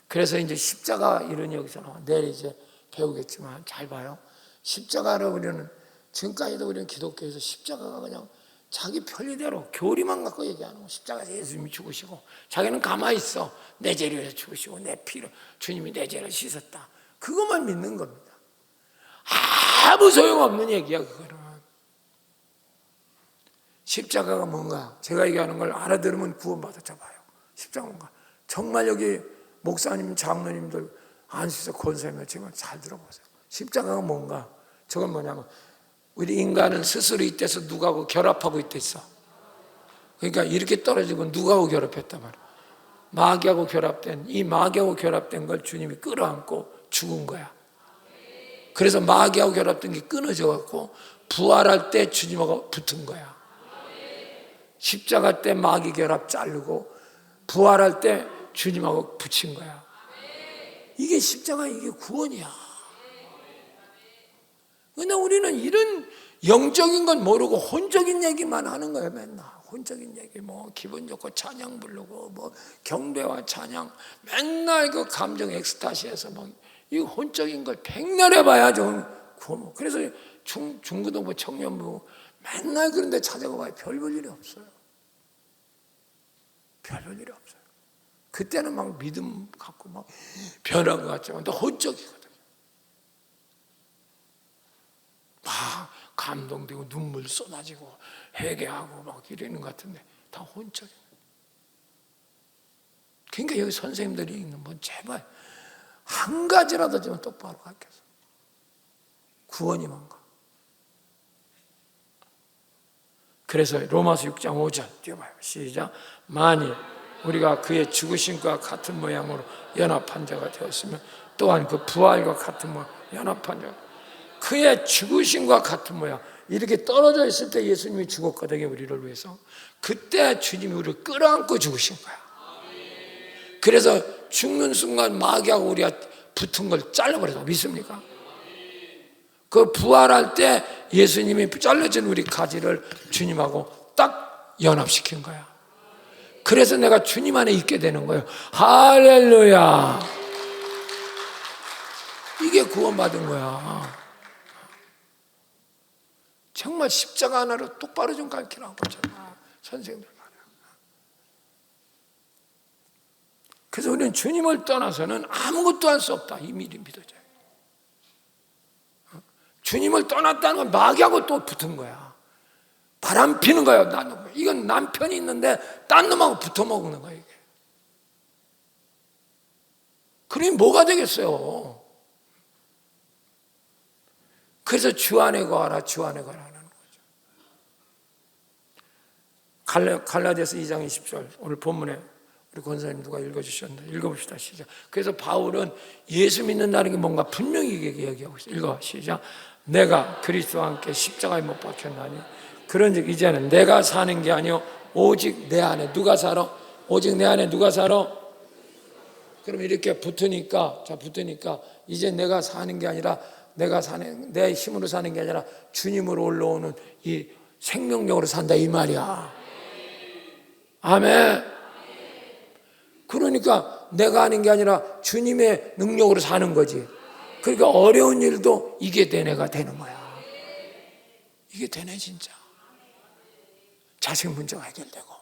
그래서 이제 십자가 이론이 여기서 나와. 내일 이제 배우겠지만 잘 봐요. 십자가를 우리는 지금까지도 우리는 기독교에서 십자가가 그냥 자기 편리대로 교리만 갖고 얘기하는 거. 십자가에서 예수님이 죽으시고 자기는 가만히 있어. 내 죄를 죽으시고 내 피로 주님이 내 죄를 씻었다. 그것만 믿는 겁니다. 아무 소용없는 얘기야 그거는. 십자가가 뭔가 제가 얘기하는 걸 알아들으면 구원받았죠 봐요. 십자가 뭔가 정말 여기 목사님 장로님들 안수서 권사님들 지금 잘 들어보세요. 십자가가 뭔가 저건 뭐냐면 우리 인간은 스스로 이때서 누구하고 결합하고 있댔어. 그러니까 이렇게 떨어지고 누구하고 결합했단 말이야. 마귀하고 결합된 이 마귀하고 결합된 걸 주님이 끌어안고 죽은 거야. 그래서 마귀하고 결합된 게 끊어져 갖고 부활할 때 주님하고 붙은 거야. 십자가 때 마귀 결합 자르고 부활할 때 주님하고 붙인 거야. 이게 십자가, 이게 구원이야. 근데 우리는 이런 영적인 건 모르고 혼적인 얘기만 하는 거예요. 맨날 혼적인 얘기, 뭐 기분 좋고 찬양 부르고 뭐 경배와 찬양, 맨날 그 감정 엑스타시에서 막 이 혼적인 걸 백날 해봐야 좀 구원. 그래서 중고등부 청년부 맨날 그런데 찾아가봐야 별 볼 일이 없어요. 별 볼 일이 없어요. 그때는 막 믿음 갖고 막 변한 것 같지만 또 혼적이거든요. 막 감동되고 눈물 쏟아지고 회개하고 막 이러는 것 같은데 다 혼적이에요. 그러니까 여기 선생님들이 읽는 분 제발 한 가지라도 좀 똑바로 가르쳐서 구원이 뭔가. 그래서 로마서 6장 5절 띄워봐요. 시작. 만일 우리가 그의 죽으심과 같은 모양으로 연합한 자가 되었으면 또한 그 부활과 같은 모양 연합한 자, 그의 죽으심과 같은 모양. 이렇게 떨어져 있을 때 예수님이 죽었거든요, 우리를 위해서. 그때 주님이 우리를 끌어안고 죽으신 거야. 그래서 죽는 순간 마귀하고 우리가 붙은 걸 잘라버려서 믿습니까? 그 부활할 때 예수님이 잘라진 우리 가지를 주님하고 딱 연합시킨 거야. 그래서 내가 주님 안에 있게 되는 거예요. 할렐루야. 이게 구원받은 거야. 정말 십자가 하나로 똑바로 좀 가르치라고 제가 선생님들 말이야. 그래서 우리는 주님을 떠나서는 아무것도 할 수 없다. 이 미리 믿어져요. 주님을 떠났다는 건 마귀하고 또 붙은 거야. 바람 피는 거예요. 이건 남편이 있는데 딴 놈하고 붙어 먹는 거야 이게. 그러니 뭐가 되겠어요? 그래서 주 안에 거하라, 주 안에 거하라 하는 거죠. 갈라디아서 2장 20절 오늘 본문에 우리 권사님 누가 읽어주셨는데 읽어봅시다. 시작. 그래서 바울은 예수 믿는다는 게 뭔가 분명히 얘기하고 있어요. 읽어. 시작. 내가 그리스도와 함께 십자가에 못 박혔나니 그런즉 이제는 내가 사는 게 아니요 오직 내 안에 누가 살아? 오직 내 안에 누가 살아? 그럼 이렇게 붙으니까 이제 내가 사는 게 아니라 내 힘으로 사는 게 아니라 주님으로 올라오는 이 생명력으로 산다 이 말이야. 아멘. 그러니까 내가 하는 게 아니라 주님의 능력으로 사는 거지. 그러니까 어려운 일도 이게 되네가 되는 거야. 이게 되네 진짜. 자식 문제가 해결되고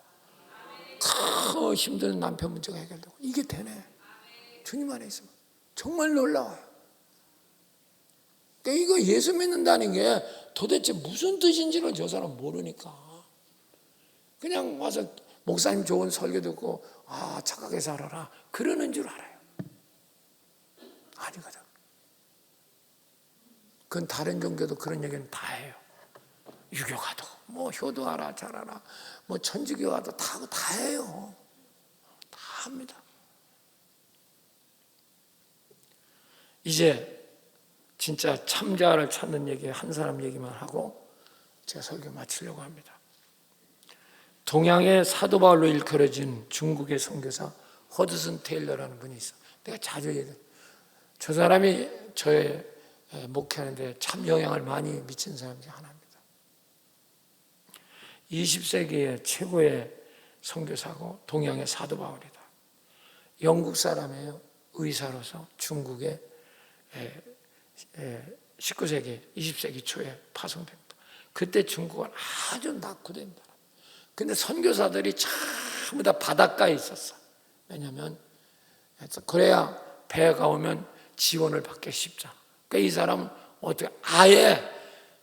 힘든 남편 문제가 해결되고 이게 되네. 주님 안에 있으면 정말 놀라워요. 그러니까 이거 예수 믿는다는 게 도대체 무슨 뜻인지를 저 사람 모르니까 그냥 와서 목사님 좋은 설교 듣고 착하게 살아라 그러는 줄 알아요. 아니거든. 그건 다른 종교도 그런 얘기는 다 해요. 유교가도 뭐 효도하라 잘하라 뭐 천주교가도 다 해요. 다 합니다. 이제 진짜 참자를 찾는 얘기 한 사람 얘기만 하고 제가 설교 마치려고 합니다. 동양의 사도 바울로 일컬어진 중국의 선교사 허드슨 테일러라는 분이 있어. 내가 자주 얘기해. 저 사람이 저의 목회하는데 참 영향을 많이 미친 사람 중 하나입니다. 20세기의 최고의 선교사고 동양의 사도 바울이다. 영국 사람이에요. 의사로서 중국에 19세기, 20세기 초에 파송됩니다. 그때 중국은 아주 낙후된 나라. 근데 선교사들이 전부 다 바닷가에 있었어. 왜냐하면 그래야 배가 오면 지원을 받기 쉽잖아. 그러니까 이 사람은 어떻게 아예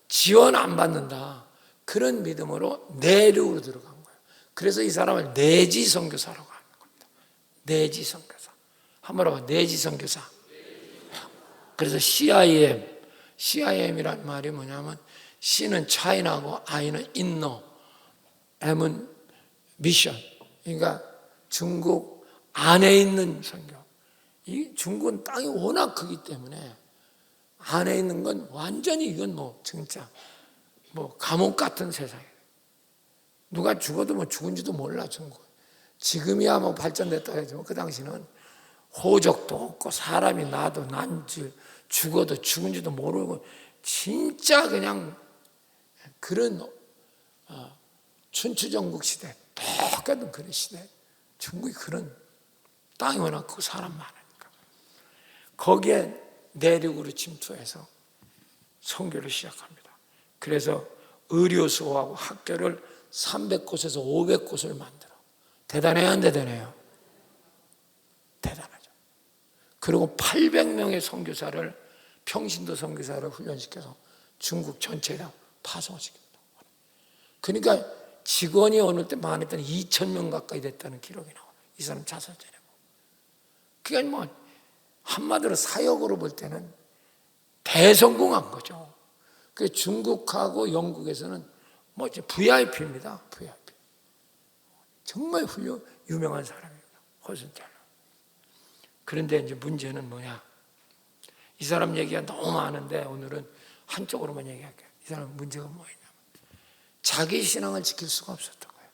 지원 안 받는다, 그런 믿음으로 내륙으로 들어간 거예요. 그래서 이 사람을 내지 선교사라고 하는 겁니다. 내지 선교사. 한번 해봐. 내지 선교사. 그래서 CIM이란 말이 뭐냐면 C는 차이나고 I는 인너, M은 미션. 그러니까 중국 안에 있는 선교. 이 중국은 땅이 워낙 크기 때문에 안에 있는 건 완전히 이건 뭐 진짜 뭐 감옥 같은 세상이에요. 누가 죽어도 뭐 죽은지도 몰라 중국. 지금이야 뭐 발전됐다 해도 그 당시는 호적도 없고 사람이 나도 난지 죽어도 죽은지도 모르고 진짜 그냥 그런 춘추전국 시대, 똑같은 그런 시대. 중국이 그런 땅이 워낙 크고 사람 많으니까 거기에 내륙으로 침투해서 선교를 시작합니다. 그래서 의료소하고 학교를 300곳에서 500곳을 만들어. 대단해요, 안 대단해요? 대단하죠. 그리고 800명의 선교사를, 평신도 선교사를 훈련시켜서 중국 전체에다 파송을 시킵니다. 그러니까 직원이 어느 때 많았더니 2,000명 가까이 됐다는 기록이 나와요. 이 사람 자살제라고. 그게 뭐 한마디로 사역으로 볼 때는 대성공한 거죠. 그 중국하고 영국에서는 뭐 이제 VIP입니다. VIP. 정말 유명한 사람입니다. 허슨텔러. 그런데 이제 문제는 뭐냐? 이 사람 얘기가 너무 많은데 오늘은 한쪽으로만 얘기할게요. 이 사람 문제가 뭐냐면 자기 신앙을 지킬 수가 없었던 거예요.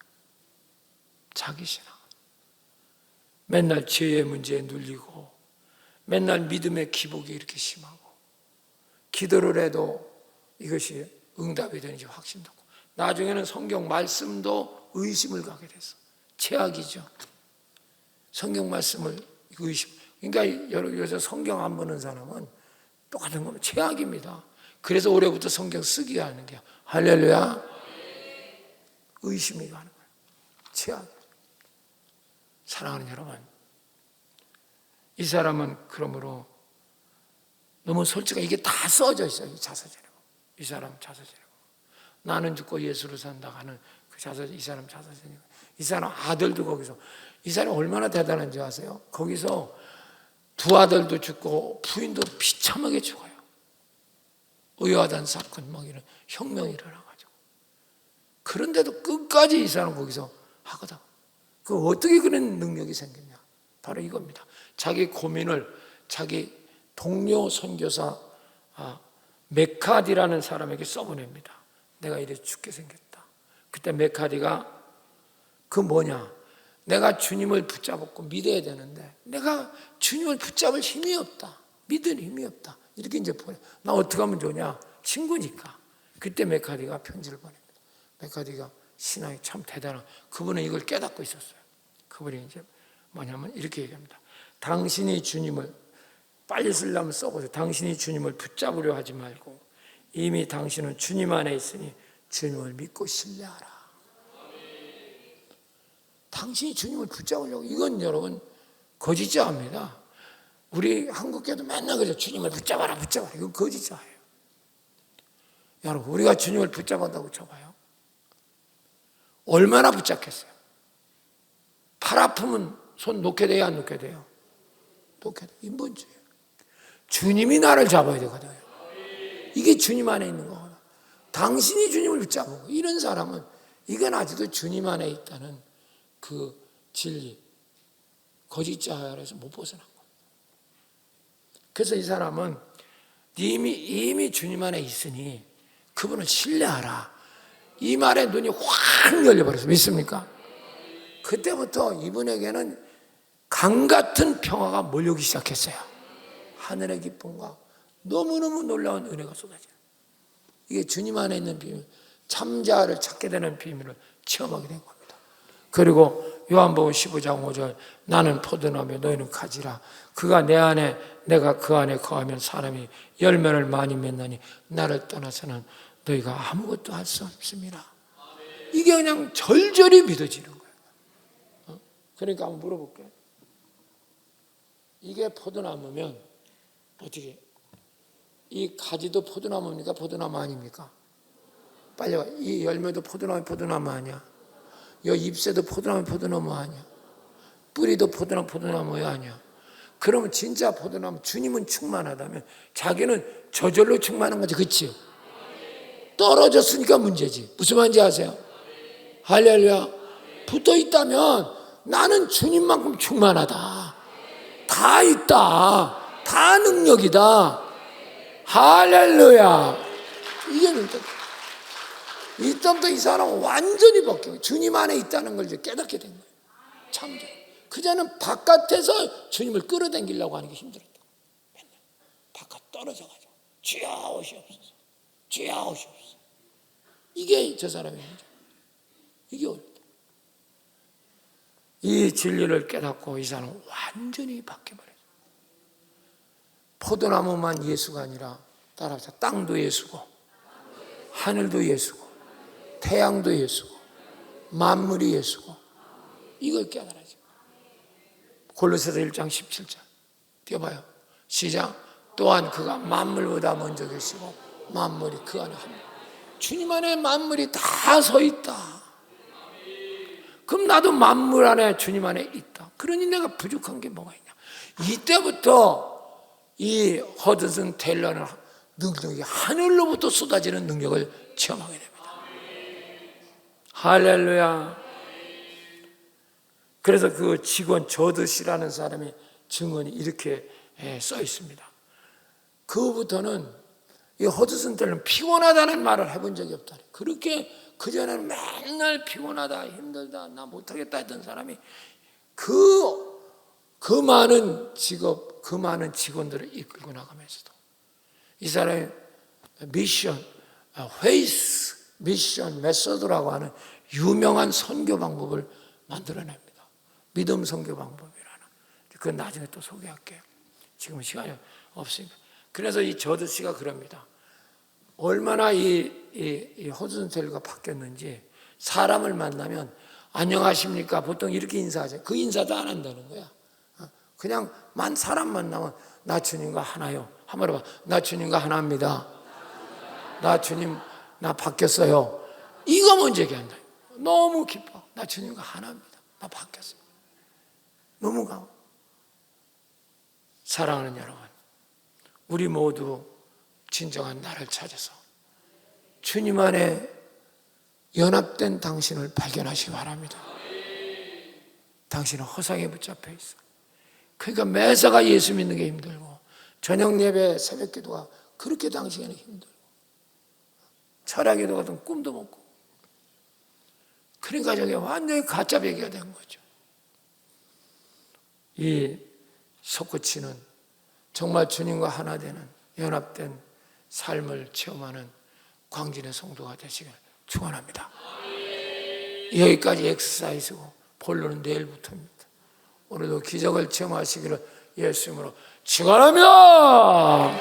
자기 신앙. 맨날 죄의 문제에 눌리고 맨날 믿음의 기복이 이렇게 심하고 기도를 해도 이것이 응답이 되는지 확신도 없고 나중에는 성경 말씀도 의심을 가게 됐어. 최악이죠. 성경 말씀을 의심. 그러니까 요새 성경 안 보는 사람은 똑같은 거면 최악입니다. 그래서 올해부터 성경 쓰기 하는 게 할렐루야. 의심이 가는 거예요. 최악. 사랑하는 여러분, 이 사람은 그러므로 너무 솔직하게 이게 다 써져 있어요. 이 자서전에. 이 사람 자서전에. 나는 죽고 예수를 산다 하는 그 자서전, 이 사람 자서전이고 이 사람 아들도 거기서. 이 사람이 얼마나 대단한지 아세요? 거기서 두 아들도 죽고 부인도 비참하게 죽어요. 의아한 사건 막 이런 혁명이 일어나가지고. 그런데도 끝까지 이 사람 거기서 하거든. 그 어떻게 그런 능력이 생겼냐? 바로 이겁니다. 자기 고민을 자기 동료 선교사 메카디라는 사람에게 써보냅니다. 내가 이래 죽게 생겼다. 그때 메카디가 그 뭐냐? 내가 주님을 붙잡고 믿어야 되는데 내가 주님을 붙잡을 힘이 없다. 믿을 힘이 없다. 이렇게 이제 보내. 나 어떻게 하면 좋냐? 친구니까. 그때 메카디가 편지를 보냅니다. 메카디가 신앙이 참 대단한. 그분은 이걸 깨닫고 있었어요. 그분이 이제 뭐냐면 이렇게 얘기합니다. 당신이 주님을 빨리 쓰려면 써보세요. 당신이 주님을 붙잡으려 하지 말고 이미 당신은 주님 안에 있으니 주님을 믿고 신뢰하라. 당신이 주님을 붙잡으려고. 이건 여러분 거짓자입니다. 우리 한국교도 맨날 그래요. 주님을 붙잡아라 붙잡아라. 이건 거짓자예요. 여러분 우리가 주님을 붙잡았다고 쳐봐요. 얼마나 붙잡겠어요? 팔 아프면 손 놓게 돼요, 안 놓게 돼요? 놓게 돼요. 인본주의. 주님이 나를 잡아야 되거든요. 이게 주님 안에 있는 거거든요. 당신이 주님을 붙잡고 이런 사람은 이건 아직도 주님 안에 있다는 그 진리, 거짓자에서 못 벗어난 거예요. 그래서 이 사람은 이미 주님 안에 있으니 그분을 신뢰하라. 이 말에 눈이 확 열려버렸어요. 믿습니까? 그때부터 이분에게는 강 같은 평화가 몰려오기 시작했어요. 하늘의 기쁨과 너무너무 놀라운 은혜가 쏟아져요. 이게 주님 안에 있는 비밀, 참자를 찾게 되는 비밀을 체험하게 된 겁니다. 그리고 요한복음 15장 5절 나는 포도나무요 너희는 가지라. 그가 내 안에 내가 그 안에 거하면 사람이 열매를 많이 맺나니 나를 떠나서는 너희가 아무것도 할 수 없습니다. 이게 그냥 절절히 믿어지는 거예요. 그러니까 한번 물어볼게요. 이게 포도나무면 어떻게, 이 가지도 포도나무입니까? 포도나무 아닙니까? 빨리 와. 이 열매도 포도나무 아니야? 이 잎새도 포도나무 아니야? 뿌리도 포도나무야 아니야? 그러면 진짜 포도나무, 주님은 충만하다면 자기는 저절로 충만한 거지, 그치? 떨어졌으니까 문제지. 무슨 말인지 아세요? 할렐루야. 붙어 있다면 나는 주님만큼 충만하다, 다 있다, 다 능력이다. 할렐루야. 이게 이때부터 이 사람은 완전히 바뀌어요. 주님 안에 있다는 걸 이제 깨닫게 된 거예요. 참죠. 그전에는 바깥에서 주님을 끌어당기려고 하는 게 힘들었다. 맨날 바깥 떨어져가지고 주여 오시옵소서, 주여 오시옵소서. 이게 저 사람의 문제. 이게 어렵다. 이 진리를 깨닫고 이 사람은 완전히 바뀌어버려요. 포도나무만 예수가 아니라 따라서 땅도 예수고, 하늘도 예수고, 태양도 예수고, 만물이 예수고, 이걸 깨달아야죠. 골로새서 1장 17절 띄워봐요. 시작. 또한 그가 만물보다 먼저 계시고 만물이 그 안에 합니다. 주님 안에 만물이 다 서 있다. 그럼 나도 만물 안에, 주님 안에 있다. 그러니 내가 부족한 게 뭐가 있냐. 이때부터 이 허드슨 테일러는 능력이 하늘로부터 쏟아지는 능력을 체험하게 됩니다. 할렐루야. 그래서 그 직원 저드시라는 사람의 증언이 이렇게 써 있습니다. 그후부터는 이 허드슨 텔러는 피곤하다는 말을 해본 적이 없다. 그렇게 그전에는 맨날 피곤하다, 힘들다, 나 못하겠다 했던 사람이 그 많은 직업, 그 많은 직원들을 이끌고 나가면서도 이 사람의 미션, 회이스 미션 메소드라고 하는 유명한 선교 방법을 만들어냅니다. 믿음 선교 방법이라는. 그건 나중에 또 소개할게요. 지금 시간이 없으니까. 그래서 이 저드 씨가 그럽니다. 얼마나 이 허드슨 텔러가 바뀌었는지, 사람을 만나면 안녕하십니까 보통 이렇게 인사하죠. 그 인사도 안 한다는 거야. 그냥 사람 만나면 나 주님과 하나요. 한번 해봐. 나 주님과 하나입니다. 나 주님, 나 바뀌었어요. 이거 먼저 얘기한다. 너무 기뻐. 나 주님과 하나입니다. 나 바뀌었어요. 너무 가워. 사랑하는 여러분, 우리 모두 진정한 나를 찾아서 주님 안에 연합된 당신을 발견하시기 바랍니다. 당신은 허상에 붙잡혀 있어. 그러니까 매사가 예수 믿는 게 힘들고, 저녁 예배, 새벽 기도가 그렇게 당신에는 힘들고, 철학 기도 같은 꿈도 못 꾸고, 그러니까 저게 완전히 가짜 배기가 된 거죠. 이 솟구치는 정말 주님과 하나 되는 연합된 삶을 체험하는 광진의 성도가 되시길 축원합니다. 여기까지 엑서사이즈고 본론은 내일부터입니다. 오늘도 기적을 체험하시기를 예수 이름으로 축원합니다.